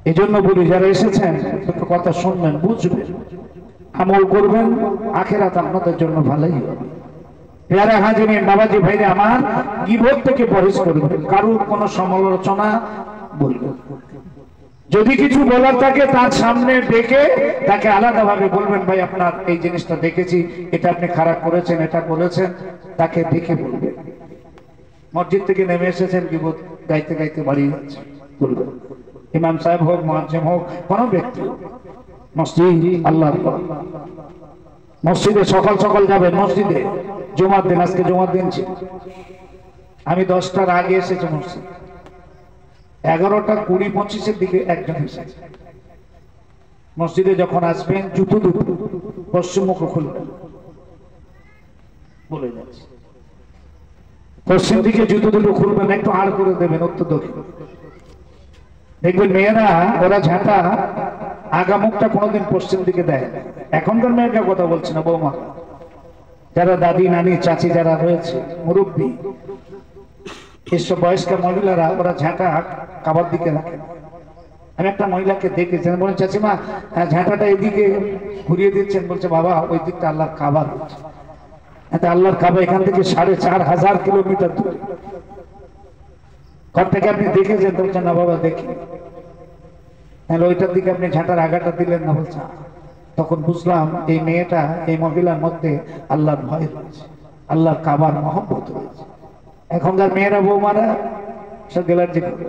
এই জন্য বলি, যারা এসেছেন একটু কথা শুনবেন, বুঝবেন, আমল করবেন, আখিরাত আপনাদের জন্য ভালোই হবে। প্যারা হাজিরিন, বাবাজি ভাইরা আমার, গীবত থেকে পরহেজ করবেন। কারোর কোনো সমালোচনা বলবেন, যদি কিছু বলার থাকে তার সামনে ডেকে তাকে আলাদাভাবে বলবেন, ভাই আপনার এই জিনিসটা দেখেছি, এটা আপনি খারাপ করেছেন, এটা বলেছেন, তাকে দেখে বলবেন। মসজিদ থেকে নেমে এসেছেন, গীবত গাইতে গাইতে বাড়ি যাচ্ছে, বলবেন। ইমাম সাহেব হোক, মুয়াজ্জিম হোক, কোনো ব্যক্তি, মসজিদ আল্লাহর ঘর, মসজিদে সকাল সকাল যাবেন। মসজিদে জুমার দিন, আজকে জুমার দিন ছিল, আমি 10টার আগে এসেছি মসজিদ। 11:20-25 দিকে একজন এসেছে। মসজিদে যখন আসবেন, জুতো দুটো পশ্চিমমুখ খুলবেন, বলে যাচ্ছে। পশ্চিম দিকে জুতো দুটো খুলবেন, একটু আড় করে দেবেন, উত্তর দক্ষিণ। দেখবেন মেয়েরা, ওরা ঝাঁটা আগা মুখটা কোনোদিন পশ্চিম দিকে দেয়। এখনকার মেয়েরা কথা বলছে না, বৌমা, যারা দাদি, নানি, চাচি যারা রয়েছে, মুরব্বী, এসব বয়স্ক মহিলারা, ওরা ঝাঁটা কাবার দিকে রাখে। আমি একটা মহিলাকে দেখেছেন, বলেন, চাচিমা ঝাঁটাটা এদিকে ঘুরিয়ে দিচ্ছেন। বলছে, বাবা ওই দিকটা আল্লাহর কাবা রয়েছে। আল্লাহর কাবা এখান থেকে 4500 কিলোমিটার দূরে। ঘর থেকে আপনি দেখেছেন? বলছেন, না বাবা দেখি। তাহলে ওইটার দিকে আপনি ঝাঁটার আগাটা দিলেন না? বলছে। তখন বুঝলাম এই মেয়েটা, এই মহিলার মধ্যে আল্লাহর ভয় রয়েছে, আল্লাহর কাবার মহব্বত রয়েছে। এখনকার মেয়েরা, বৌমারা সব গ্যালার্জি করে,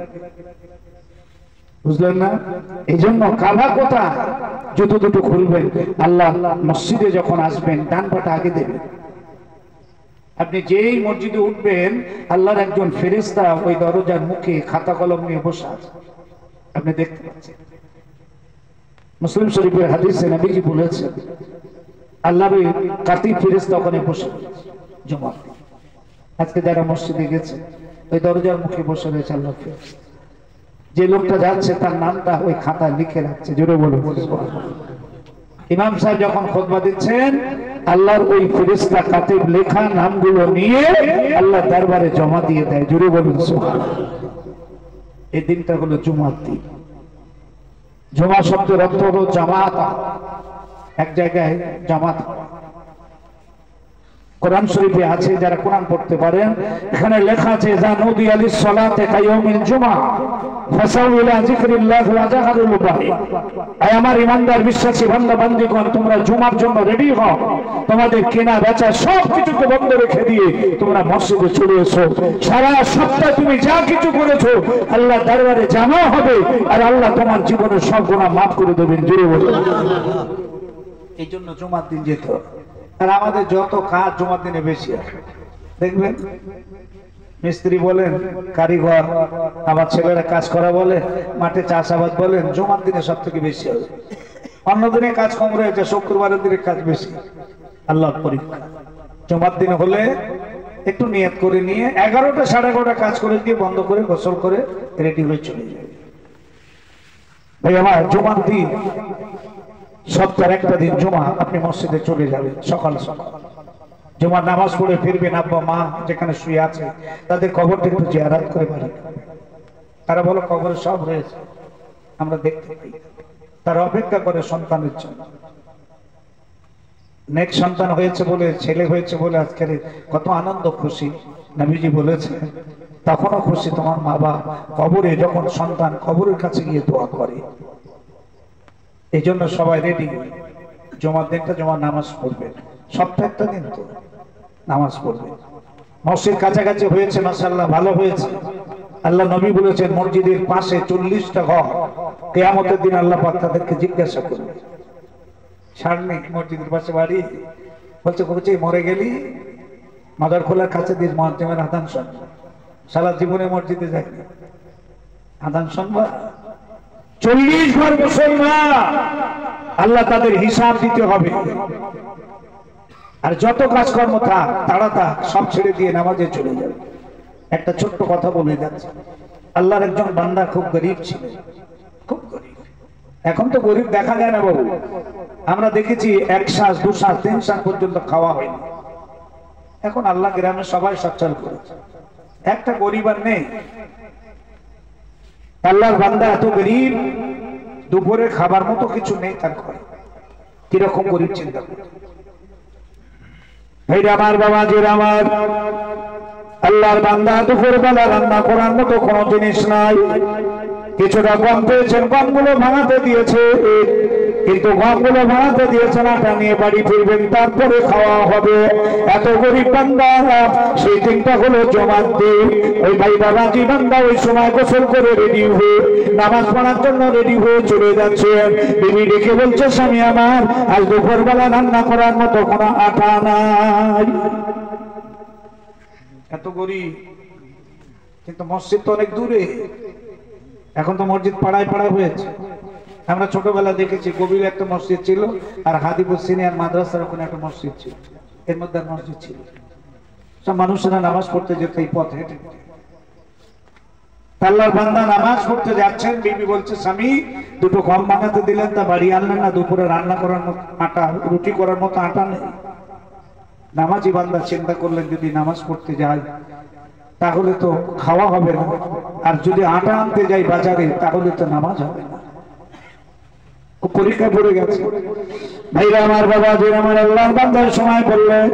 বুঝলেন না? এই জন্য কাবা কোথা, জুতো দুটো খুলবেন। আল্লাহ মসজিদে যখন আসবেন, ডান পাটা আগে দেবেন। আপনি যেই মসজিদে উঠবেন, আল্লাহর একজন ফেরেশতা ওই দরজার মুখে খাতা কলম নিয়ে বসে আছে, আপনি দেখতে পাচ্ছেন। মুসলিম শরীফের হাদিসে নবীজি বলেছেন, আল্লাহর ওই কাতিব ফেরেশতা ওখানে বসে জুমার দিন। আজকে যারা মসজিদে গেছে, ওই দরজার মুখে বসে রয়েছে আল্লাহর ফেরেশতা। যে লোকটা যাচ্ছে তার নামটা ওই খাতায় লিখে রাখছে। জোরে বলুন সুবহানাল্লাহ। ইমাম সাহেব যখন খুতবা দিচ্ছেন আল্লাহর ওই ফেরেশতা কাতিব লেখা নামগুলো নিয়ে আল্লাহ দরবারে জমা দিয়ে দেয়। জোরে বলুন সুবহানাল্লাহ। এই দিনটা হলো জুমার দিন। জুমা শব্দের অর্থ হলো জামাত, এক জায়গায় জামাত। কোরআন শরীফে আছে, যারা কোরআন পড়তে পারেন, এখানে লেখা আছে জানুদি আলিস সালাতে কায়াউমিল জুমা ফাসাউ ইলা যিকরিল্লাহ ওয়া জাহারুল বাহি। আয় আমার ঈমানদার বিশ্বাসী বান্দা বান্দীগণ, তোমরা জুমার জন্য রেডি হও। তোমাদের কেনা বেচা সব কিছুকে বন্ধ রেখে দিয়ে তোমরা মসজিদে চলে এসো। সারা সপ্তাহ তুমি যা কিছু করেছো আল্লাহ দরবারে জমা হবে, আর আল্লাহ তোমার জীবনের সব গুনাহ মাফ করে দেবেন। জোরে বলুন। এই জন্য জুমার দিন যেতে হবে। আর আমাদের যত কাজ জুমার দিনে বেশি আছে, দেখবেন মিস্ত্রি বলেন, কারিগর, আমার ছেলেরা কাজ করা বলে, মাঠে চাষাবাদ বলেন, জুমার দিনে সব থেকে বেশি হবে। অন্য দিনে কাজ কম রয়েছে, শুক্রবারের দিনে কাজ বেশি। আল্লাহর পরীক্ষা। জুমার দিনে হলে একটু নিয়ত করে নিয়ে 11টা 11:30 কাজ করে দিয়ে বন্ধ করে গোসল করে রেডি হয়ে চলে যাবে। ভাই আমার জুমার দিন, সপ্তাহের একটা দিন জুমা, আপনি মসজিদে চলে যাবেন সকাল সকাল। জুমার নামাজ পড়ে ফিরবেন। আব্বা মা যেখানে শুয়ে আছে তাদের কবরটা একটু জিয়ারত করে বাড়ি। তারা বলো কবরে সব রয়েছে, আমরা দেখতে পাই। তারা অপেক্ষা করে সন্তানের জন্য। নেক্সট সন্তান হয়েছে বলে, ছেলে হয়েছে বলে আজকের কত আনন্দ খুশি। নবীজি বলেছে তখনও খুশি তোমার মা বাবা কবরে, যখন সন্তান কবরের কাছে গিয়ে দোয়া করে। এই জন্য সবাই রেডি। জুমার দিনটা জুমার নামাজ পড়বে, সপ্তাহে একটা দিন তো নামাজ পড়বে। মসজিদ কাছাকাছি হয়েছে, মাশাআল্লাহ ভালো হয়েছে। আল্লাহ নবী বলেছেন মসজিদের পাশে 40টা ঘর, কিয়ামতের দিন আল্লাহ পাক তাদেরকে জিজ্ঞাসা করবে, ছাড়নি মসজিদের পাশে বাড়ি? বলছে বলছে মরে গেলি মাদার খোলার কাছে দিয়ে মুয়াজ্জিমের আযান শুনবা, সারা জীবনে মসজিদে যায়নি, আযান শুনবা। 40 ঘর মুসলমান, আল্লাহ তাদের হিসাব দিতে হবে। আর যত কাজকর্ম থাক তারা সব ছেড়ে দিয়ে নামাজে চলে যাবে। একটা ছোট্ট কথা বলে যাচ্ছে, আল্লাহর একজন বান্দা খুব গরিব ছিল, খুব গরিব। এখন তো গরিব দেখা যায় না বাবু। আমরা দেখেছি 1 শ্বাস 2 শ্বাস 3 শ্বাস পর্যন্ত খাওয়া হয়নি। এখন আল্লাহ গ্রামে সবাই সচ্ছল করেছে, একটা গরিব আর নেই। আল্লাহর বান্দা এত গরিব, দুপুরে খাবার মতো কিছু নেই তার ঘরে। কিরকম গরিব চিন্তা করে। ভাইরা আমার, বাবাজির আমার, আল্লাহর বান্দা দুপুর বেলা রান্না করার মতো কোনো জিনিস নাই। কিছুটা গম পেয়েছেন, গমগুলো ভাঙাতে দিয়েছে, কিন্তু গমগুলো ভাঙাতে দিয়েছেন, আটা নিয়ে বাড়ি ফিরবেন, তারপরে খাওয়া হবে। এত গরিব বান্দা। সেই দিনটা হলো জুমার দিন। ওই ভাই বাবাজি বান্দা ওই সময় গোসল করে রেডি হয়ে নামাজ পড়ার জন্য রেডি হয়ে চলে যাচ্ছে। বিবি ডেকে বলছে, স্বামী আমার আজ দুপুরবেলা রান্না করার মতো কোনো আটা নাই। এত গরিব, কিন্তু মসজিদ তো অনেক দূরে। এখন তো মসজিদ পাড়ায় পাড়ায় হয়েছে। আমরা ছোটবেলা দেখেছি গভীর একটা মসজিদ ছিল, আর হাদিপুর সিনিয়র মাদ্রাসার ওখানে একটা মসজিদ ছিল, এর মধ্যে মসজিদ ছিল। সব মানুষেরা নামাজ পড়তে যেত এই পথে হেঁটে। আল্লাহর বান্দা নামাজ পড়তে যাচ্ছেন, বিবি বলছে, স্বামী দুটো গম বানাতে দিলেন, তা বাড়ি আনলেন না, দুপুরে রান্না করার মতো আটা, রুটি করার মতো আটা নেই। নামাজি বান্দা চিন্তা করলেন, যদি নামাজ পড়তে যাই তাহলে তো খাওয়া হবে না, আর যদি আটা আনতে যাই বাজারে তাহলে তো নামাজ হবে না। পরীক্ষা পড়ে গেছে। ভাইরা আমার, বাবাজির আমার, আল্লাহর বান্দার সময় বললেন,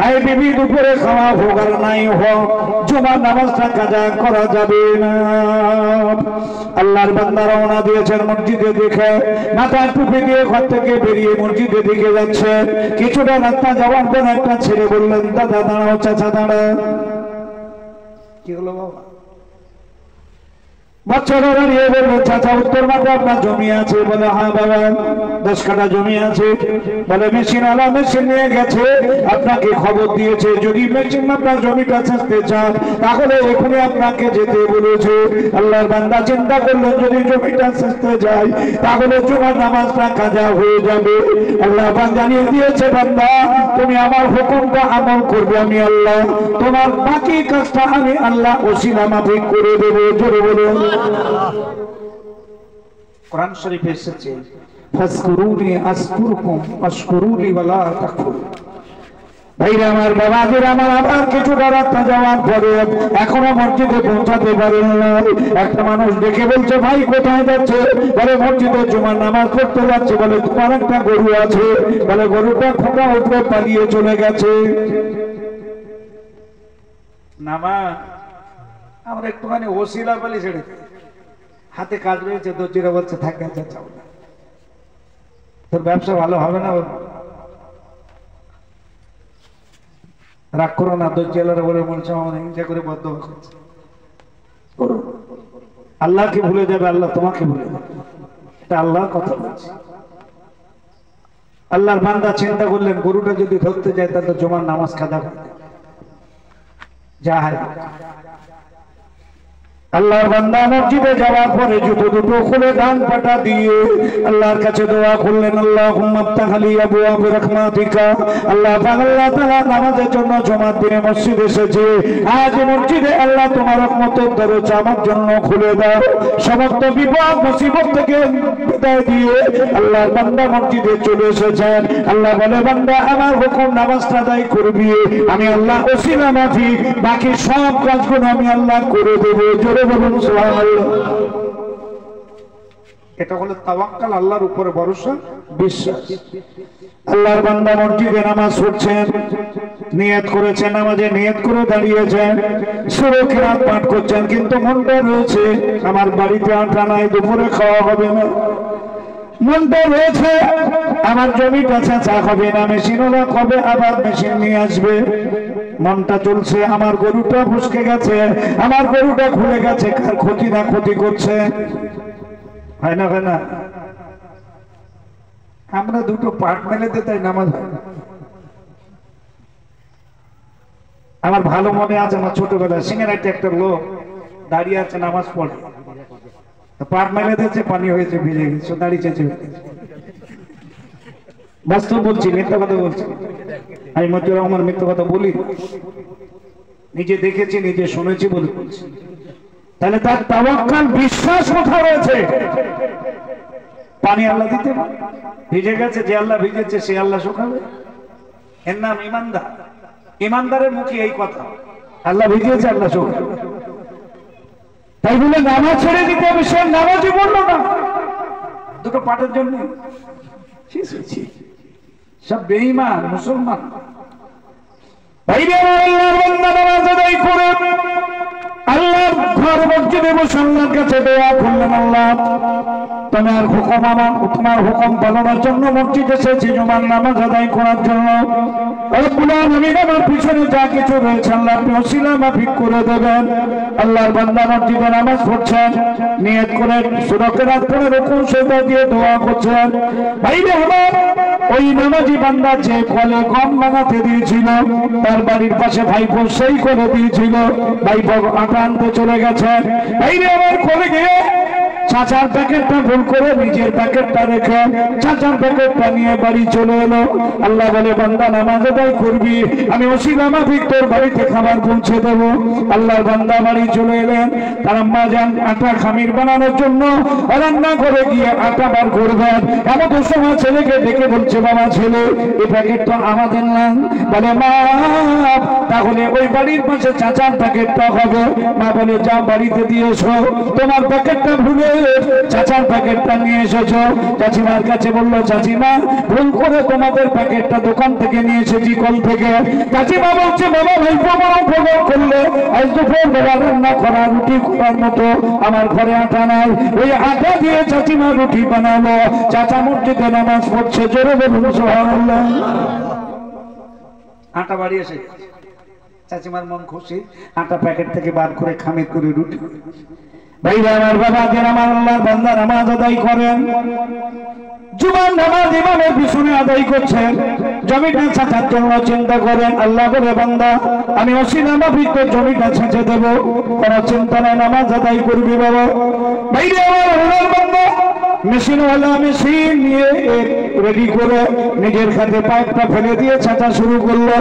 আই বিবি দুপুরে খাওয়া হোক আর নাই হোক, জুমার নামাজটা কাজা করা যাবে না। আল্লাহর বান্দা রওনা দিয়েছেন মসজিদে দিকে, মাথায় টুপি দিয়ে ঘর থেকে বেরিয়ে মসজিদে দিকে যাচ্ছে। কিছুটা রাস্তা যাওয়ার পর একটা ছেলে বললেন, দাদা দাঁড়াও, চাচা দাঁড়া। কি হলো বাবা? বাচ্চারা দাঁড়িয়ে বললো, চাচা উত্তর মাঠে আপনার জমি আছে? বলে হ্যাঁ বাবা, 10 কাঠা জমি আছে। বলে মেশিন আলা মেশিন নিয়ে গেছে, আপনাকে খবর দিয়েছে যদি মেশিন আপনার জমিটা চাষতে চান তাহলে এখানে আপনাকে যেতে বলেছে। আল্লাহর বান্দা চিন্তা করলেন, যদি জমিটা চাষতে যাই তাহলে জুমার নামাজটা কাজা হয়ে যাবে। আল্লাহ জানিয়ে দিয়েছে, বান্দা তুমি আমার হুকুমটা আমল করবে, আমি আল্লাহ তোমার বাকি কাজটা আমি আল্লাহ ওসিলা মাফিক করে দেবো। জোরে বলুন। কোরআন শরীফে এসেছে ফাসকুরুনি আসকুরকুম ওয়াশকুরুলি ওয়ালা তাকফুরুন। ভাইরা আমার, বাবাদের আমার, আবার কিছুটা রাস্তা যাওয়ার পরে এখনো মসজিদে পৌঁছাতে পারেন না। একটা মানুষ দেখে বলছে, ভাই কোথায় যাচ্ছে? বলে মসজিদে জুমার নামাজ পড়তে যাচ্ছে। বলে তোমার একটা গরু আছে? বলে গরুটা খোকা উঠে পালিয়ে চলে গেছে। নামা আমরা একটুখানি ওসিলা বলি ছেড়ে হাতে কাজ রয়েছে, দর্জিরা বলছে থাকে আছে, চাও না, তোর ব্যবসা ভালো হবে না। রাগ করো না, দর্জিয়ালারা বলে বলছে আমার হিংসা করে বদ্ধ করছে। আল্লাহকে ভুলে যাবে, আল্লাহ তোমাকে ভুলে যাবে, এটা আল্লাহর কথা বলছে। আল্লাহর বান্দা চিন্তা করলেন, গরুটা যদি ধরতে যায় তাহলে জমার নামাজ কাদা যা হয়। আল্লাহর বান্দা মসজিদে যাওয়ার পরে জুতো দুটো খুলে ডান পাটা দিয়ে আল্লাহর কাছে দোয়া করলেন, আল্লাহুম্মা আফতাহ লি আবওয়াব রাহমাতিকা। আল্লাহ পাক আল্লাহ তাআলা নামাজের জন্য জুমার দিনে মসজিদে এসেছে। আজ মসজিদে আল্লাহ তোমার রহমতের দরজা আমার জন্য খুলে দাও। সমস্ত বিপদ মুসিবত থেকে বিদায় দিয়ে আল্লাহর বান্দা মসজিদে চলে এসেছেন। আল্লাহ বলে, বান্দা আমার হুকুম নামাজটা আদায় করবি, আমি আল্লাহ ওসিলা মাফিক বাকি সব কাজগুলো আমি আল্লাহ করে দেব। এটা হলো তাওয়াক্কাল, আল্লাহর উপরে ভরসা, বিশ্বাস। আল্লাহর বান্দা মসজিদে নামাজ পড়ছেন, নিয়ত করেছেন, নামাজে নিয়ত করে দাঁড়িয়েছেন, সূরা কিরাত পাঠ করছেন, কিন্তু মনটা রয়েছে আমার বাড়িতে আটা নাই, দুপুরে খাওয়া হবে না। মনটা রয়েছে আমার জমিটা চাচা হবে না, মেশিনওয়ালা কবে আবার মেশিন নিয়ে আসবে। মনটা চলছে আমার গরুটা ফুসকে গেছে, আমার গরুটা খুলে গেছে, কার ক্ষতি না ক্ষতি করছে। হয় না, হয় না? আমরা দুটো পাট মেলে দিতে নামাজ হয় না। আমার ভালো মনে আছে, আমার ছোটবেলায় সিঙ্গারাইতে একটা লোক দাঁড়িয়ে আছে, নামাজ পড়ে, পাট মেলে দিয়েছে, পানি হয়েছে, ভিজে গেছে, দাঁড়িয়ে চেঁচে বাস্তব বলছি, মিথ্যা কথা বলছি। আমি মতিউর রহমান মিথ্যা কথা বলি, নিজে দেখেছি, নিজে শুনেছি বলে বলছি। তাহলে তার তাওয়াক্কাল, বিশ্বাস কোথায় রয়েছে? পানি আল্লাহ দিতে পারে, ভিজে গেছে, যে আল্লাহ ভিজেছে সে আল্লাহ শুকাবে। এর নাম ইমানদার। ইমানদারের মুখে এই কথা, আল্লাহ ভিজিয়েছে, আল্লাহ শুকাবে। তাই বলে নামাজ ছেড়ে দিতে হবে, সে নামাজই পড়লো না দুটো পাটের জন্য। সব বেঈমান মুসলমান। আল্লাহর ঘর মসজিদে বসে আল্লাহর কাছে দোয়া করলেন, আল্লাহ তোমার হুকুম, তোমার হুকুম পালনের জন্য মসজিদে এসেছি, জুমার নামাজ আদায় করার জন্য। রব্বুল আলামিন আমার পিছনে যা কিছু রয়েছে আল্লাহ আপনি ওসিলা মাফিক করে দেবেন। আল্লাহর বান্দা মসজিদে নামাজ পড়ছেন, নিয়ত করে সূরা কিরাত পড়ে রুকু সিজদা দিয়ে দোয়া করছেন। ভাইরে আমার, ওই নামাজি বান্দা যে কলে গম বানাতে দিয়েছিল, তার বাড়ির পাশে ভাইপো সেই করে দিয়েছিল, ভাইপো আটা আনতে চলে গেছে। ভাইরে আমার, কলে গিয়ে চাচার প্যাকেটটা ভুল করে নিজের প্যাকেটটা রেখে চাচার প্যাকেটটা নিয়ে বাড়ি চলে এলো। আল্লাহ বলে, বান্দা নামাজ আদায় করবি, আমি ওসিলা মাফিক তোর বাড়িতে খাবার পৌঁছে দেবো। আল্লাহর বান্দা বাড়ি চলে এলেন। তার আম্মা জান আটা খামির বানানোর জন্য রান্না করে গিয়ে আটা বার করবেন। এমন সময় ছেলেকে ডেকে বলছে, বাবা ছেলে, এই প্যাকেট তো আমাদের না। বলে, মা তাহলে ওই বাড়ির পাশে চাচার প্যাকেটটা হবে। মা বলে, যাও বাড়িতে দিয়ে এসো, তোমার প্যাকেটটা ভুলে চাচার প্যাকেটটা নিয়ে এসেছো। চাচিমার কাছে বললো, চাচিমা ভুল করে তোমাদের প্যাকেটটা দোকান থেকে নিয়ে এসেছি, কল থেকে। চাচিমা বলছে, বাবা ভাইপো বড় খবর করলে, আজ দুপুর বেলা রান্না করা রুটি করার মতো আমার ঘরে আটা নাই। ওই আটা দিয়ে চাচিমা রুটি বানালো। চাচা মসজিদে নামাজ পড়ছে, জোরে বলুন সুবহানাল্লাহ। আটা বাড়ি এসে চাচিমার মন খুশি, আটা প্যাকেট থেকে বার করে খামির করে রুটি। ভাইরা আমার, বাবাদের আমার, আল্লাহর বান্দা নামাজ আদায় করেন, জুমার নামাজ ইমামের পিছনে আদায় করছেন, জমিটা ছাঁচার জন্য চিন্তা করেন। আল্লাহ বলে, বান্দা আমি ওসিলা মাফিক তোর জমিটা ছেঁচে দেবো, কোন চিন্তা নাই, নামাজ আদায় করবি বাবা। ভাইরা আমার, আল্লাহর বান্দা মেশিনওয়ালা মেশিন নিয়ে রেডি করে নিজের খাতে পাইপটা ফেলে দিয়ে ছাঁচা শুরু করলো।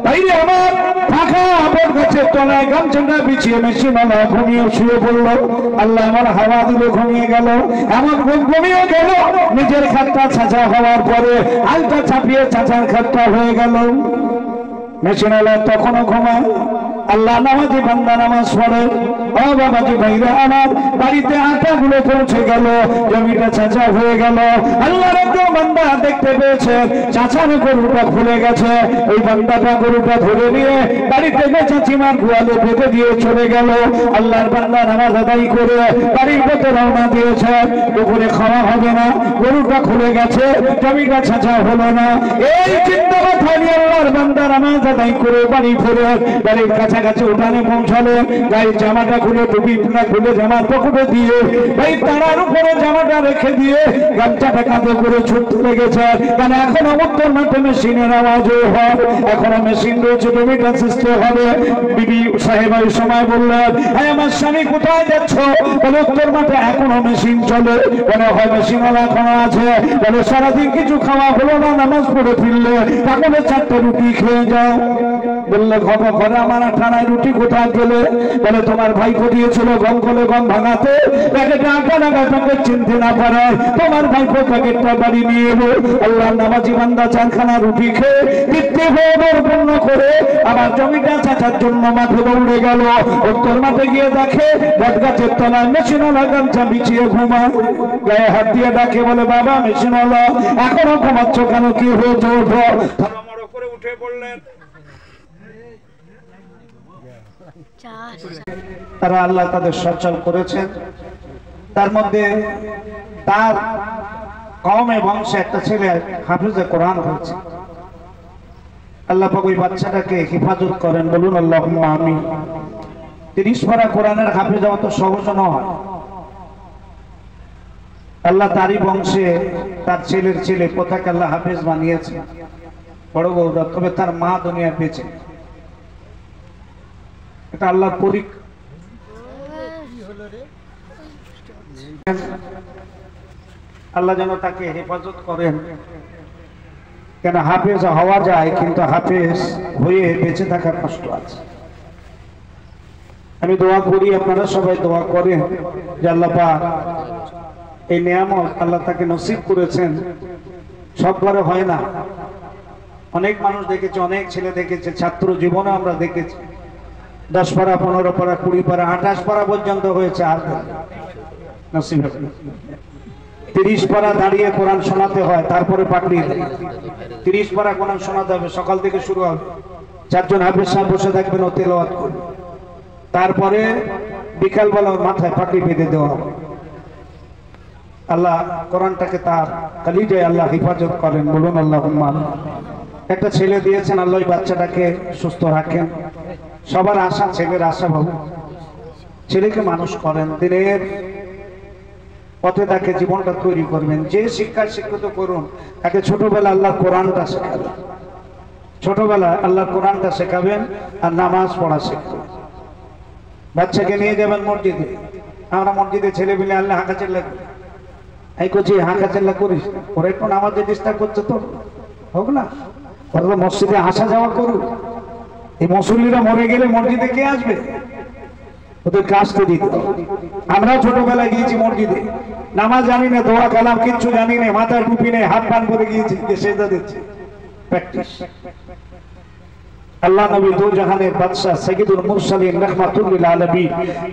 তাইলে আমার ফাঁকা আপন গাছের তলায় গামছাটা বিছিয়ে মেশিনওয়ালা ঘুমিয়ে শুয়ে পড়লো। আল্লাহ আমার হাওয়া দিল, ঘুমিয়ে গেল। এমন ঘুমিয়ে গেল, নিজের খাতটা ছাঁচা হওয়ার পরে আলটা চাপিয়ে ছাঁচার খাতটা হয়ে গেল। মেশিনওয়ালা তখনও ঘুমায়। আল্লাহ নামাজি বান্দা নামাজ পড়ে। ও বাবাজি ভাইরা আমার, বাড়িতে আটাগুলো পৌঁছে গেল, জমিটা ছাঁচা হয়ে গেল। আল্লাহর একজন বান্দা দেখতে পেয়েছে চাচার গরুটা খুলে গেছে। ওই বান্দাটা গরুটা ধরে নিয়ে বাড়ি থেকে চাচিমার গোয়ালে বেঁধে দিয়ে চলে গেল। আল্লাহর বান্দা নামাজ আদায় করে বাড়ির পথে রওনা দিয়েছে। দুপুরে খাওয়া হবে না, গরুটা খুলে গেছে, জমিটা ছাঁচা হলো না। এই চিন্তা মাথা নিয়ে আল্লাহর বান্দা নামাজ আদায় করে বাড়ি ফিরে বাড়ির কাছাকাছি উঠানে পৌঁছালো। গায়ের জামাটা খুলে, টুপিটা খুলে জামার পকেটে দিয়ে ভাই তারার উপরে জামাটা রেখে দিয়ে গামছাটা কাঁধে করে ছুটতে লেগেছে। কারণ এখনো উত্তর মাঠে মেশিনের আওয়াজও হয়, এখনো মেশিন রয়েছে, জমিটা সৃষ্টি হবে। বিবি সাহেব ওই সময় বললেন, হ্যাঁ আমার স্বামী কোথায় যাচ্ছ? বলে উত্তর মাঠে এখনো মেশিন চলে। বলে হয় মেশিনওয়ালা এখনো আছে। বলে সারাদিন কিছু খাওয়া হলো না, নামাজ পড়ে ফিরলে তাহলে 4টা রুটি খেয়ে যাও। বললে ঘরে আমার ঠানায় রুটি কোথায় গেলে? বলে তোমার ভাইপো দিয়েছিল গম করে গম ভাঙাতে, প্যাকেটে আটা লাগা প্যাকেট চিনতে না পারে, তোমার ভাইপো প্যাকেটটা বাড়ি নিয়ে এলো। আল্লাহ নামাজি বান্দা 4খানা রুটি খেয়ে তৃপ্তি হয়ে পূর্ণ করে আবার জমিটা চাচার জন্য মাঠে দৌড়ে গেল। উত্তর মাঠে গিয়ে দেখে বটগাছের তলায় মেশিনওয়ালা গামছা বিছিয়ে ঘুমায়। গায়ে হাত দিয়ে ডাকে, বলে বাবা মেশিনওয়ালা এখনো ঘুমাচ্ছ কেন? কি হয়েছে? ওঠো। করে উঠে পড়লেন। তারা আল্লাহ তাদের সচল করেছেন। তার মধ্যে তার কওমে বংশে একটা ছেলে হাফিজে কোরআন হয়েছে। আল্লাহ পাক ওই বাচ্চাটাকে হেফাজত করেন, বলুন আল্লাহুম্মা আমিন। 30 পারা কোরআনের হাফিজ হওয়া তো সহজ নয়। আল্লাহ তারই বংশে তার ছেলের ছেলে কোথাকে আল্লাহ হাফিজ বানিয়েছে, বড় গৌরব। তবে তার মা দুনিয়া বেঁচে, এটা আল্লাহর পরীক্ষা। আল্লাহ যেন তাকে হেফাজত করেন। কেন হাফেজ হওয়া যায়, কিন্তু হাফেজ হয়ে বেঁচে থাকার কষ্ট আছে। আমি দোয়া করি, আপনারা সবাই দোয়া করেন যে আল্লাহ পাক এই নিয়ামত আল্লাহ তাকে নসিব করেছেন। সববারে হয় না। অনেক মানুষ দেখেছে, অনেক ছেলে দেখেছে, ছাত্র জীবনে আমরা দেখেছি 10 পারা 15 পারা 20 পারা 28 পারা পর্যন্ত হয়েছে, আর নসিব হবে। 30 পারা দাঁড়িয়ে কোরআন শোনাতে হয়, তারপরে পাকড়ি 30 পারা কোরআন শোনাতে হবে, সকাল থেকে শুরু হবে। 4 জন হাফেজ সাহেব বসে থাকবেন, ও তেলাওয়াত করবে। তারপরে বিকালবেলা মাথায় পাকড়ি বেঁধে দেওয়া হবে। আল্লাহ কোরআনটাকে তার কলিজায় আল্লাহ হেফাজত করেন, বলুন আল্লাহুম্মা আমিন। একটা ছেলে দিয়েছেন, আল্লাহ বাচ্চাটাকে সুস্থ রাখেন। সবার আশা, ছেলের আশা বাবু, ছেলেকে মানুষ করেন, দিনের পথে তাকে জীবনটা তৈরি করবেন। যে শিক্ষায় শিক্ষিত করুন, তাকে ছোটবেলা আল্লাহ কোরআনটা শেখাবেন, ছোটবেলা আল্লাহ কোরআনটা শেখাবেন আর নামাজ পড়া শেখাবেন। বাচ্চাকে নিয়ে যাবেন মসজিদে। আমরা মসজিদে ছেলে মিলে আল্লাহ হাঁকা চেল্লা করি, এই করছি হাঁকা চেল্লা করিস, ওরা একটু নামাজে ডিস্টার্ব করছে, তো হোক না, ওরা মসজিদে আসা যাওয়া করুক। এই মুসল্লিরা মরে গেলে মসজিদে কে আসবে? ওদেরকে আসতে দিতে। আমরা ছোটবেলায় গিয়েছি মসজিদে, নামাজ জানি না, দোয়া কালাম কিচ্ছু জানি না, মাথায় টুপি নেই, হাত পান করে গিয়েছি, সেজদা দিচ্ছি, প্র্যাকটিস। আল্লাহ নবী দু জাহানের বাদশা সাইয়্যিদুল মুরসালিন রাহমাতুল লিল আলামিন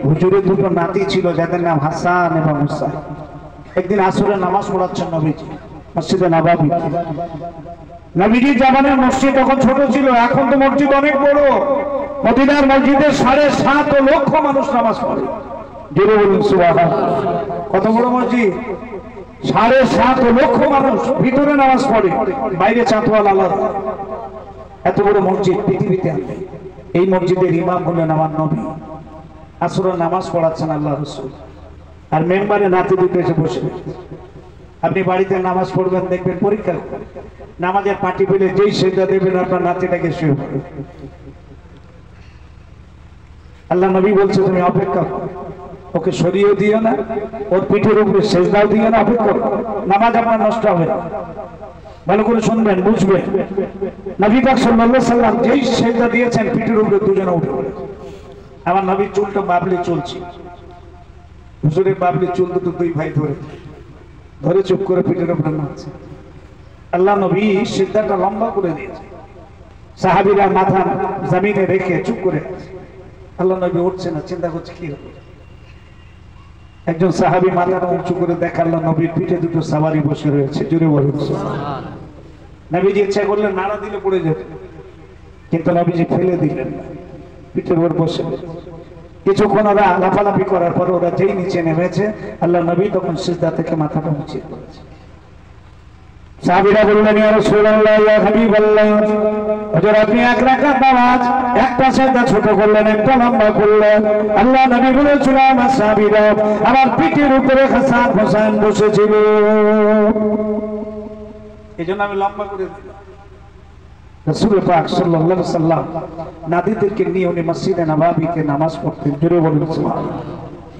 হুজুরের 2টো নাতি ছিল, যাদের নাম হাসান এবং হুসাইন। একদিন আসরের নামাজ পড়াচ্ছেন নবীজি মসজিদে নববী। নবীজির জামানার মসজিদ তখন ছোট ছিল, এখন তো মসজিদ অনেক বড়। মদিনার মসজিদে 7.5 লক্ষ মানুষ নামাজ পড়ে। জোরে বলুন সুবহানাল্লাহ। কত বড় মসজিদ! 7.5 লক্ষ মানুষ ভিতরে নামাজ পড়ে, বাইরে চাঁদওয়ালা আলাদা। এত বড় মসজিদ পৃথিবীতে আছে। এই মসজিদের ইমাম হলেন আমার নবী। আসরের নামাজ পড়াচ্ছেন আল্লাহ রাসূল, আর মেম্বারে নাতি দুটো এসে বসে। আপনি বাড়িতে নামাজ পড়বেন, দেখবেন পরীক্ষা নামাজের পাটি পেলে যেই সেজদা দেবেন আপনার নাতিটাকে শুয়ে পড়বে। আল্লাহ নবী বলছে তুমি অপেক্ষা করো। ওকে সরিয়ে দিও না, ওর পিঠের উপরে সেজদাও দিও না, অপেক্ষা করো, নামাজ আপনার নষ্ট হবে। ভালো করে শুনবেন, বুঝবেন। নবী পাক সাল্লাল্লাহু আলাইহি সাল্লাম যেই সেজদা দিয়েছেন পিঠের উপরে দুজনে উঠে পড়ে। আমার নবীর চুলটা বাবলি চলছে, হুজুরের বাবলি চুল দুটো দুই ভাই ধরে চুপ করে পিঠের উপরে নাচছে। আল্লাহ নবী সিজদাটা লম্বা করে দিয়েছে, সাহাবীরা মাথা জমিনে রেখে চুপ করে আছে। আল্লাহ নবী উঠছে না, চিন্তা করছে কি হবে। একজন সাহাবী মাথাটা উঁচু করে দেখে আল্লাহ নবীর পিঠে দুটো সাওয়ারি বসে রয়েছে। জোরে বলুন সুবহানাল্লাহ। নবীজি ইচ্ছা করলে নাড়া দিলে পড়ে যেত, কিন্তু নবীজি ফেলে দিলেন না, পিঠের উপর বসে। কিছুক্ষণ ওরা লাফালাফি করার পর ওরা যেই নিচে নেমেছে, আল্লাহ নবী তখন সিজদা থেকে মাথাটা উঁচিয়ে করেছে। সাহাবীরা বললেন, ইয়া রাসূলুল্লাহ, ইয়া হাবিবাল্লাহ, হুজুর আপনি এক রাকাত নামাজ একটা সিজদা ছোট করলেন, একটা লম্বা করলেন। আল্লাহ নবী বলেছিলেন, আমার সাহাবীরা আমার পিঠের উপরে হাসান হোসেন বসেছিল, এজন্য আমি লম্বা করে দিলাম। রাসূল পাক সাল্লাল্লাহু আলাইহি সাল্লাম নাদিদেরকে নিয়ে উনি মসজিদে নববীতে নামাজ পড়তেন। জোরে বলুন সুবহানাল্লাহ।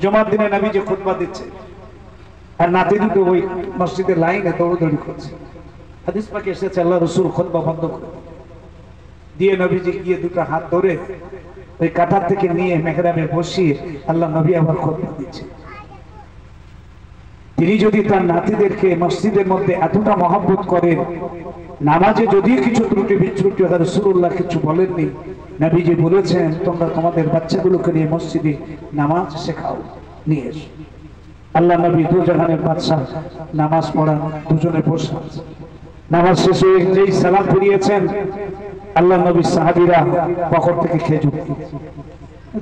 জুমার দিনে নবী যে খুতবা দিচ্ছে আর নাতি দুটো ওই মসজিদের লাইনে দৌড়দৌড়ি করছে। হাদিস পাকে এসেছে আল্লাহ রাসূল খুতবা বন্ধ করে দিয়ে নবীজি গিয়ে দুটো হাত ধরে ওই কাঁটার থেকে নিয়ে মেহরাবে বসিয়ে আল্লাহ নবী আবার খুতবা দিচ্ছে। তিনি যদি তার নাতিদেরকে মসজিদের মধ্যে এতটা মহব্বত করেন, নামাজে যদি কিছু ত্রুটি বিচ্যুতি হয়, রাসূলুল্লাহ কিছু বলেননি। নবীজি বলেছেন, তোমরা তোমাদের বাচ্চাগুলোকে নিয়ে মসজিদে নামাজ শেখাও, নিয়ে এসো। আল্লাহ নবী দু জাহানের বাদশা নামাজ পড়ান, দুজনে বসে আছে। নামাজ শেষে যেই সালাম ফিরিয়েছেন, আল্লাহ নবী সাহাবীরা পকেট থেকে খেজুর দিয়েছে।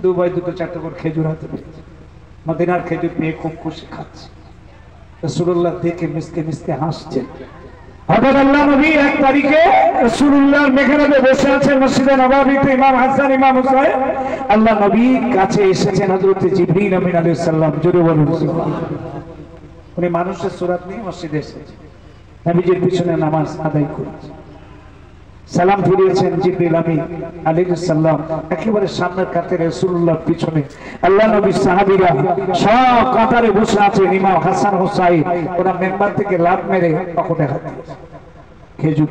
দু ভাই দুটো চারটে করে খেজুর হাতে পেয়েছে। মদিনার খেজুর পেয়ে খুব খুশি খাচ্ছে। রাসূলুল্লাহ দেখে মিসকে মিসকে হাসছেন। হঠাৎ আল্লাহ নবী 1 তারিখে রাসূলুল্লাহর মেহরাবে বসে আছেন মসজিদে নববীতে, ইমাম হাসান ইমাম হুসাইন। আল্লাহ নবী কাছে এসেছেন হযরত জিবরীল আমিন আলাইহিস সালাম। জোরে বলুন সুবহানাল্লাহ। উনি মানুষের সুরাত নিয়ে মসজিদে এসেছেন, নবীজির পিছনে নামাজ আদায় করেছেন। সালাম ফিরিয়েছেন জিবরীল আমিন আলাইহিস সালাম, একেবারে সামনের কাতারে রাসূলুল্লাহর পিছনে আল্লাহ নবীর সাহাবীরা সব কাতারে বসে আছেন। ইমাম হাসান হুসাইন ওরা মেম্বার থেকে লাফ মেরে পকেটে হাত দিয়েছে খেজুর।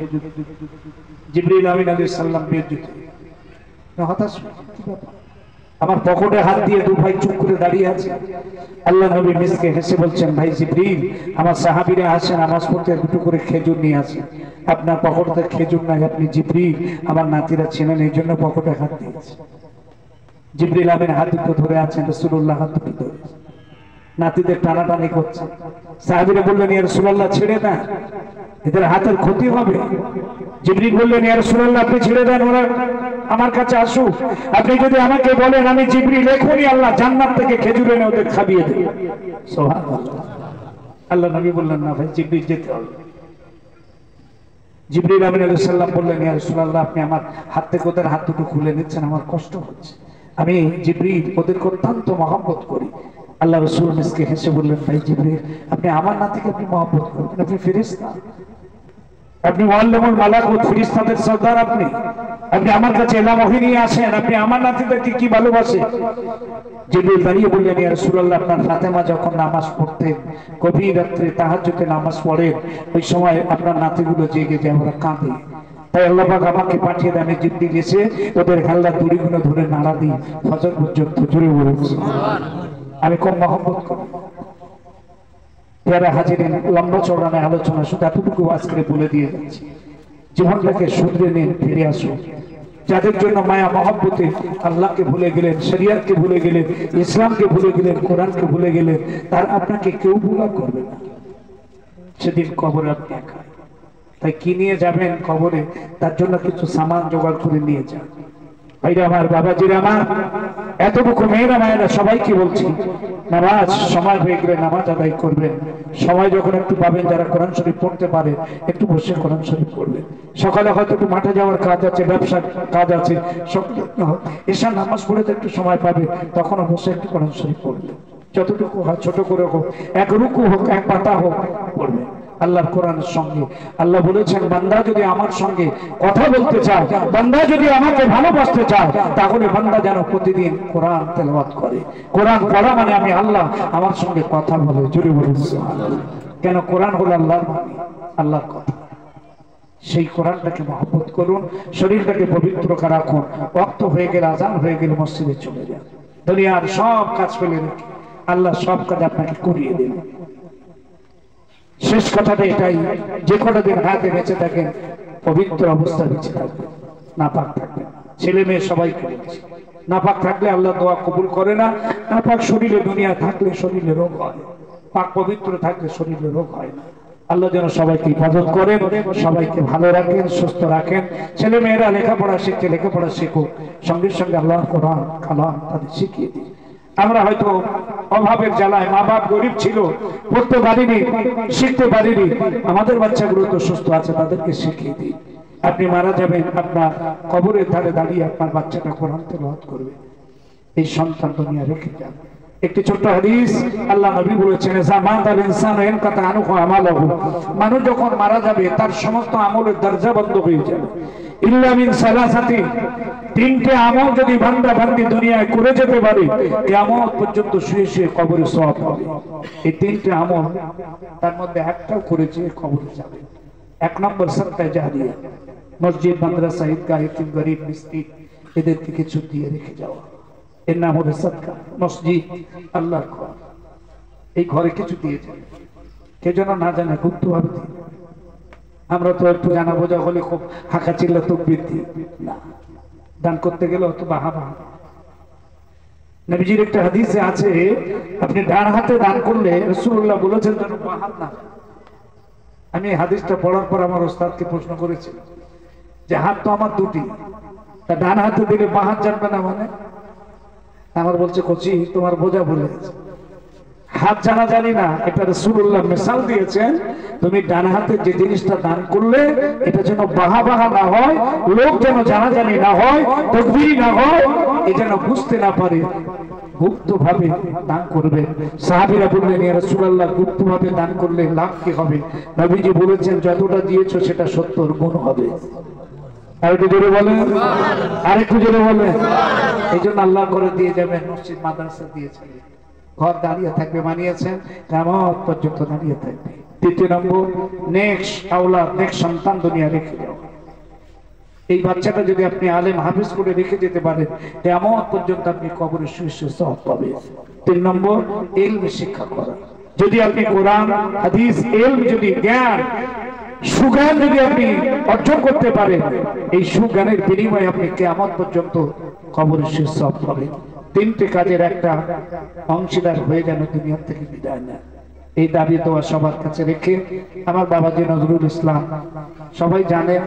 জিবরীল আমিন আলাইহিস সালাম বেজ্জতি, হতাশ, আমার পকেটে হাত দিয়ে দু ভাই চুপ করে দাঁড়িয়ে আছে। আল্লাহ নবী মিসকে হেসে বলছেন, ভাই জিবরীল, আমার সাহাবীরা আসেন নামাজ পড়তে, দুটো করে খেজুর নিয়ে আসেন। আপনার পকেটে খেজুর নাই, আপনি জিবরীল, আমার নাতিরা ছিলেন, এই জন্য পকেটে হাত দিয়েছে। জিবরীল আমিন হাত দুটো ধরে আছেন, রাসূলুল্লাহ হাত দুটো ধরে নাতিদের টানাটানি করছে। সাহাবীরা বললেন, ইয়া রাসূলুল্লাহ ছেড়ে দেন, এদের হাতের ক্ষতি হবে। জিবরীল বললেন, ইয়া রাসূলুল্লাহ আপনি ছেড়ে দেন, ওরা আমার কাছে আসুক। আপনি যদি আমাকে বলেন আমি জিবরীল, এখনই আল্লাহ জান্নাত থেকে খেজুর এনে ওদের খাইয়ে দেবে। সুবহানাল্লাহ। আল্লাহ নবী বললেন, না ভাই জিবরীল যেতে হবে। জিবরীল আমিন আলাইহিস সালাম বললেন, ইয়া রাসূলুল্লাহ আপনি আমার হাত থেকে ওদের হাত দুটো খুলে নিচ্ছেন, আমার কষ্ট হচ্ছে। আমি জিবরীল ওদেরকে অত্যন্ত মহব্বত করি। আল্লাহ রাসূল মিসকে হেসে বললেন, ভাই জিবরীল, আপনি আমার নাতিকে আপনি মহব্বত করবেন, আপনি ফেরেশতা, আপনি মুআল্লিমুল মালাকুত, ফেরেশতাদের সর্দার, আপনি আমার কাছে এলাম ওহী নিয়ে আসেন, আপনি আমার নাতিদেরকে কি ভালোবাসেন। জিবরীল দাঁড়িয়ে বললেন, ইয়া রাসূলুল্লাহ আপনার ফাতেমা যখন নামাজ পড়তেন, গভীর রাত্রে তাহাজ্জুদে নামাজ পড়েন, ওই সময় আপনার নাতিগুলো জেগে যায়, ওরা কাঁদে। তাই আল্লাহ পাক আমাকে পাঠিয়ে দেন, জিবরীল এসে ওদের হাল্লার দড়িগুলো ধরে নাড়া দিই ফজর পর্যন্ত। জুড়ে বলেছে আমি কম মহব্বত করি। যারা হাজিরিন, লম্বা চৌড়ানো আলোচনা শুধু এতটুকু আজকে বলে দিয়ে যাচ্ছি, জীবনটাকে শুধরে নিন, ফিরে আসুন। যাদের জন্য মায়া মহব্বতে আল্লাহকে ভুলে গেলেন, শরিয়তকে ভুলে গেলেন, ইসলামকে ভুলে গেলেন, কোরআনকে ভুলে গেলেন, তার আপনাকে কেউ ভুলা করবে না। সেদিন কবরে আপনি একা। তাই কি নিয়ে যাবেন কবরে, তার জন্য কিছু সামান জোগাড় করে নিয়ে যান। ভাইরা আমার, বাবাজিরা আমার, এতটুকু মেয়েরা মায়েরা সবাইকে বলছি, নামাজ সময় হয়ে গেলে নামাজ আদায় করবেন। সময় যখন একটু পাবেন, যারা কোরআন শরীফ পড়তে পারে একটু বসে কোরআন শরীফ পড়বেন। সকালে হয়তো একটু মাঠে যাওয়ার কাজ আছে, ব্যবসার কাজ আছে, এশার নামাজ পড়ে তো একটু সময় পাবে, তখনও বসে একটু কোরআন শরীফ পড়বেন। যতটুকু হয় ছোট করে হোক, এক রুকু হোক, এক পাতা হোক, পড়বেন। আল্লাহর কোরআনের সঙ্গে। আল্লাহ বলেছেন বান্দা যদি আমার সঙ্গে কথা বলতে চায়, বান্দা যদি আমাকে ভালোবাসতে চায়, তাহলে বান্দা যেন প্রতিদিন কোরআন তেলাওয়াত করে। কোরআন পড়া মানে আমি আল্লাহ আমার সঙ্গে কথা বলে। জোরে বলুন সুবহানাল্লাহ। কেন? কোরআন হলো আল্লাহর বাণী, আল্লাহর কথা। সেই কোরআনটাকে মহব্বত করুন, শরীরটাকে পবিত্র রাখুন। ওয়াক্ত হয়ে গেলে, আজান হয়ে গেলে মসজিদে চলে যান। দুনিয়ার সব কাজ ফেলে রেখে আল্লাহ সব কাজ আপনাকে করিয়ে দেন। শেষ কথাটা এটাই, যে কটা দিন হাতে বেঁচে থাকেন পবিত্র অবস্থা বেঁচে থাকবেন, নাপাক থাকবেন। ছেলে মেয়ে সবাইকে বলছে, নাপাক থাকলে আল্লাহ দোয়া কবুল করে না। নাপাক শরীরে দুনিয়া থাকলে শরীরে রোগ হয়, পাক পবিত্র থাকলে শরীরে রোগ হয় না। আল্লাহ যেন সবাইকে হিফাজত করেন, সবাইকে ভালো রাখেন, সুস্থ রাখেন। ছেলে মেয়েরা লেখাপড়া শিখছে, লেখাপড়া শিখুক, সঙ্গে সঙ্গে আল্লাহর কোরআন কালাম তাদের শিখিয়ে দিন। আমরা হয়তো অভাবের জ্বালায়, মা বাপ গরিব ছিল, পড়তে পারিনি, শিখতে পারিনি, আমাদের বাচ্চাগুলো তো সুস্থ আছে, তাদেরকে শিখিয়ে দিন। আপনি মারা যাবেন, আপনার কবরের ধারে দাঁড়িয়ে আপনার বাচ্চাটা কোরআন তেলাওয়াত করবে। এই সন্তান দুনিয়া রেখে যান। একটি ছোট্ট হাদিস, আল্লাহ নবী বলেছেন, মানুষ যখন মারা যাবে তার সমস্ত আমলের দরজা বন্ধ হয়ে যাবে। ইল্লা মিন সালাসাতি, তিনটে আমল যদি বান্দা বান্দি দুনিয়ায় করে যেতে পারে, কিয়ামত পর্যন্ত শুয়ে শুয়ে কবরে সওয়াব পাবে। এই তিনটে আমল, তার মধ্যে একটাও করেছে, কবরে যাবে। এক নম্বর সাদকা জারিয়া, মসজিদ, মাদ্রাসা, ঈদগাহ, এতিম, গরিব, মিসকিন এদেরকে কিছু দিয়ে রেখে যাওয়া, এর নাম হবে সাদকা। মসজিদ, আল্লাহর ঘর, এই ঘরে কিছু দিয়ে যায়, কে যেন না জানে, গুপ্ত ভাবে দিয়ে। আমরা তো একটু জানা বোঝা হলে খুব হাঁকা চিল্লা তকবীর দিই না, দান করতে গেলে অত বাহাবা। নবীজির একটা হাদিসে আছে, আপনি ডান হাতে দান করলে রাসূলুল্লাহ বলেছেন যেন বাঁ হাত না। আমি হাদিসটা পড়ার পর আমার ওস্তাদকে প্রশ্ন করেছি যে হাত তো আমার দুটি, তা ডান হাতে দিলে বাঁ হাত জানবে না মানে? আমার বলছে, কচি তোমার বোঝা ভুলে গেছে, হাত জানা জানি না, এটা রাসূলুল্লাহ মিসাল দিয়েছেন। তুমি ডান হাতে যে জিনিসটা দান করলে এটা যেন বাহা বাহা না হয়, লোক যেন জানাজানি না হয়, তাকবীর না হয়, এ যেন বুঝতে না পারে, গুপ্ত ভাবে দান করবে। সাহাবীরা বললেন, ইয়া রাসূলুল্লাহ গুপ্ত ভাবে দান করলে লাভ কি হবে? নবীজি বলেছেন, যতটা দিয়েছো সেটা 70 গুণ হবে। আরেকটু জোরে বলেন, আরেকটু জোরে বলেন। এই জন্য আল্লাহ করে দিয়ে যাবেন, মসজিদ মাদ্রাসা দিয়েছেন, ঘর দাঁড়িয়ে থাকবে, মানিয়েছেন, কিয়ামত পর্যন্ত দাঁড়িয়ে থাকবে। তৃতীয় নম্বর, নেক্সট আওলাদ, নেক্সট সন্তান দুনিয়া রেখে যাও। এই বাচ্চাটা যদি আপনি আলেম হাফেজ করে রেখে যেতে পারেন, কিয়ামত পর্যন্ত আপনি কবরে শুয়ে শুয়ে সওয়াব পাবেন। 3 নম্বর, ইলম শিক্ষা করা। যদি আপনি কোরআন, হাদিস, ইলম, যদি জ্ঞান, সুজ্ঞান যদি আপনি অর্জন করতে পারেন, এই সুজ্ঞানের বিনিময়ে আপনি কিয়ামত পর্যন্ত কবরে শুয়ে সওয়াব পাবেন। 3টে কাজের একটা অংশীদার হয়ে যেন দুনিয়া থেকে বিদায় নেয়, এই দাবি দোয়া সবার কাছে রেখে, আমার বাবাজি নজরুল ইসলাম সবাই জানেন,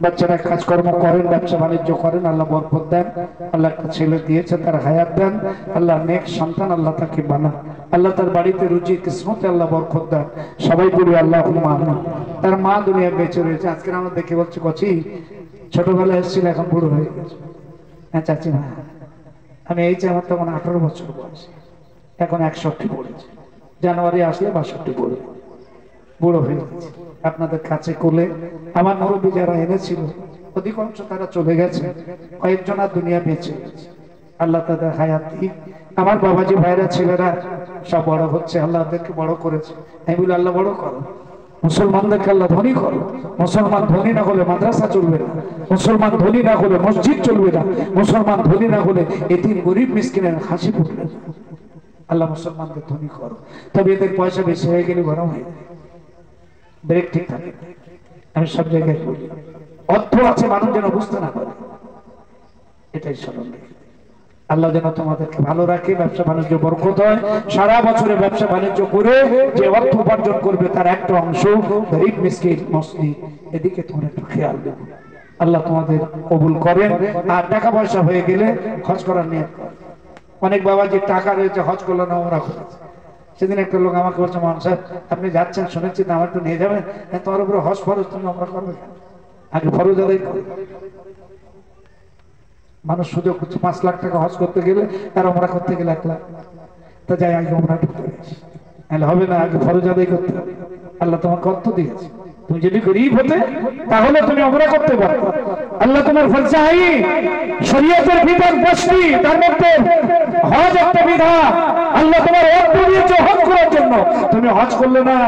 বাচ্চারা কাজকর্ম করেন, ব্যবসা বাণিজ্য করেন, আল্লাহ বরকত দেন। আল্লাহ একটা ছেলে দিয়েছে, তার হায়াত দেন, আল্লাহ নেক সন্তান আল্লাহ তাকে বানান, আল্লাহ তার বাড়িতে রুজি কিসমতে আল্লাহ বরকত দেন। সবাই বলি আল্লাহুম্মা আমিন। তার মা দুনিয়া বেঁচে রয়েছে, আজকে আমরা দেখে বলছি, কচি ছোটবেলায় এসেছিল, এখন বুড়ো হয়ে গেছে। হ্যাঁ চাচি, মা আমি এই যে আমার তখন 18 বছর বয়স, এখন 61 পড়েছে, জানুয়ারি আসলে 62 পড়ে, বুড়ো হয়ে গেছে। আপনাদের কাছে কোলে আমার মুরব্বী যারা এনেছিল অধিকাংশ তারা চলে গেছে, কয়েকজন আর দুনিয়া বেঁচে গেছে, আল্লাহ তাদের হায়াত দিক। আমার বাবাজি ভাইরা ছেলেরা সব বড় হচ্ছে, আল্লাহ তাদেরকে বড় করেছে। আমি বলি আল্লাহ বড় করো, মুসলমানদেরকে আল্লাহ ধনী করো। মুসলমান ধনী না হলে মাদ্রাসা চলবে না, মুসলমান ধনী না হলে মসজিদ চলবে না, মুসলমান ধনী না হলে এতিম গরিব মিসকিনের হাসি ফুটবে না। আল্লাহ মুসলমানদের ধনী করো। তবে এদের পয়সা বেশি হয়ে গেলে গরম হয়ে যায়, ব্রেক ঠিক থাকে। আমি সব জায়গায় বলি, অর্থ আছে, মানুষ যেন বুঝতে না পারে, এটাই স্মরণ রেখে। আল্লাহ যেন তোমাদেরকে ভালো রাখে, ব্যবসা বাণিজ্য বরকত হয়। সারা বছরে ব্যবসা বাণিজ্য করে যে অর্থ উপার্জন করবে তার একটা অংশ গরিব মিসকিন মসজিদ, এদিকে তোমরা একটু খেয়াল দেবো। আল্লাহ তোমাদের কবুল করেন। আর টাকা পয়সা হয়ে গেলে হজ করার নিয়ত করেন। অনেক বাবা যে টাকা রয়েছে হজ করলো না, ওমরা করেছে। সেদিন একটা লোক আমাকে বলছে, মান সাহেব আপনি যাচ্ছেন শুনেছি, আমার একটু নিয়ে যাবেন। তোমার উপরে হজ ফরজ, তুমি ওমরা করবে, আগে ফরজ আদায় করো। মানুষ সুযোগ হচ্ছে 5 লাখ টাকা হজ করতে গেলে আর ওমরা করতে গেলে 1 লাখ, তা যাই আগে ওমরা ঢুকতে গেছি। তাহলে হবে না, আগে ফরজ আদায় করতে হবে। আল্লাহ তোমাকে অর্থ দিয়েছে, তুমি যদি গরিব হতে তাহলে তুমি ওমরা করতে পারো। আল্লাহ তোমার ফরজাই শরীয়তের বিধান বসতি, তার মধ্যে হজ একটা বিধান। আল্লাহ তোমার অর্থ দিয়েছে হজ করার জন্য, তুমি হজ করলে না,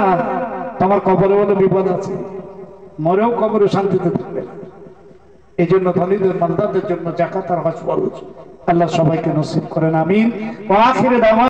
তোমার কবরে বলে বিপদ আছে, মরেও কবরে শান্তিতে থাকবে না। এই জন্য ধনীদের মালদারদের জন্য যাকাত আর হজ ফরজ। আল্লাহ সবাইকে নসিব করেন, আমিন। ওয়া আখিরে দাওয়ানা।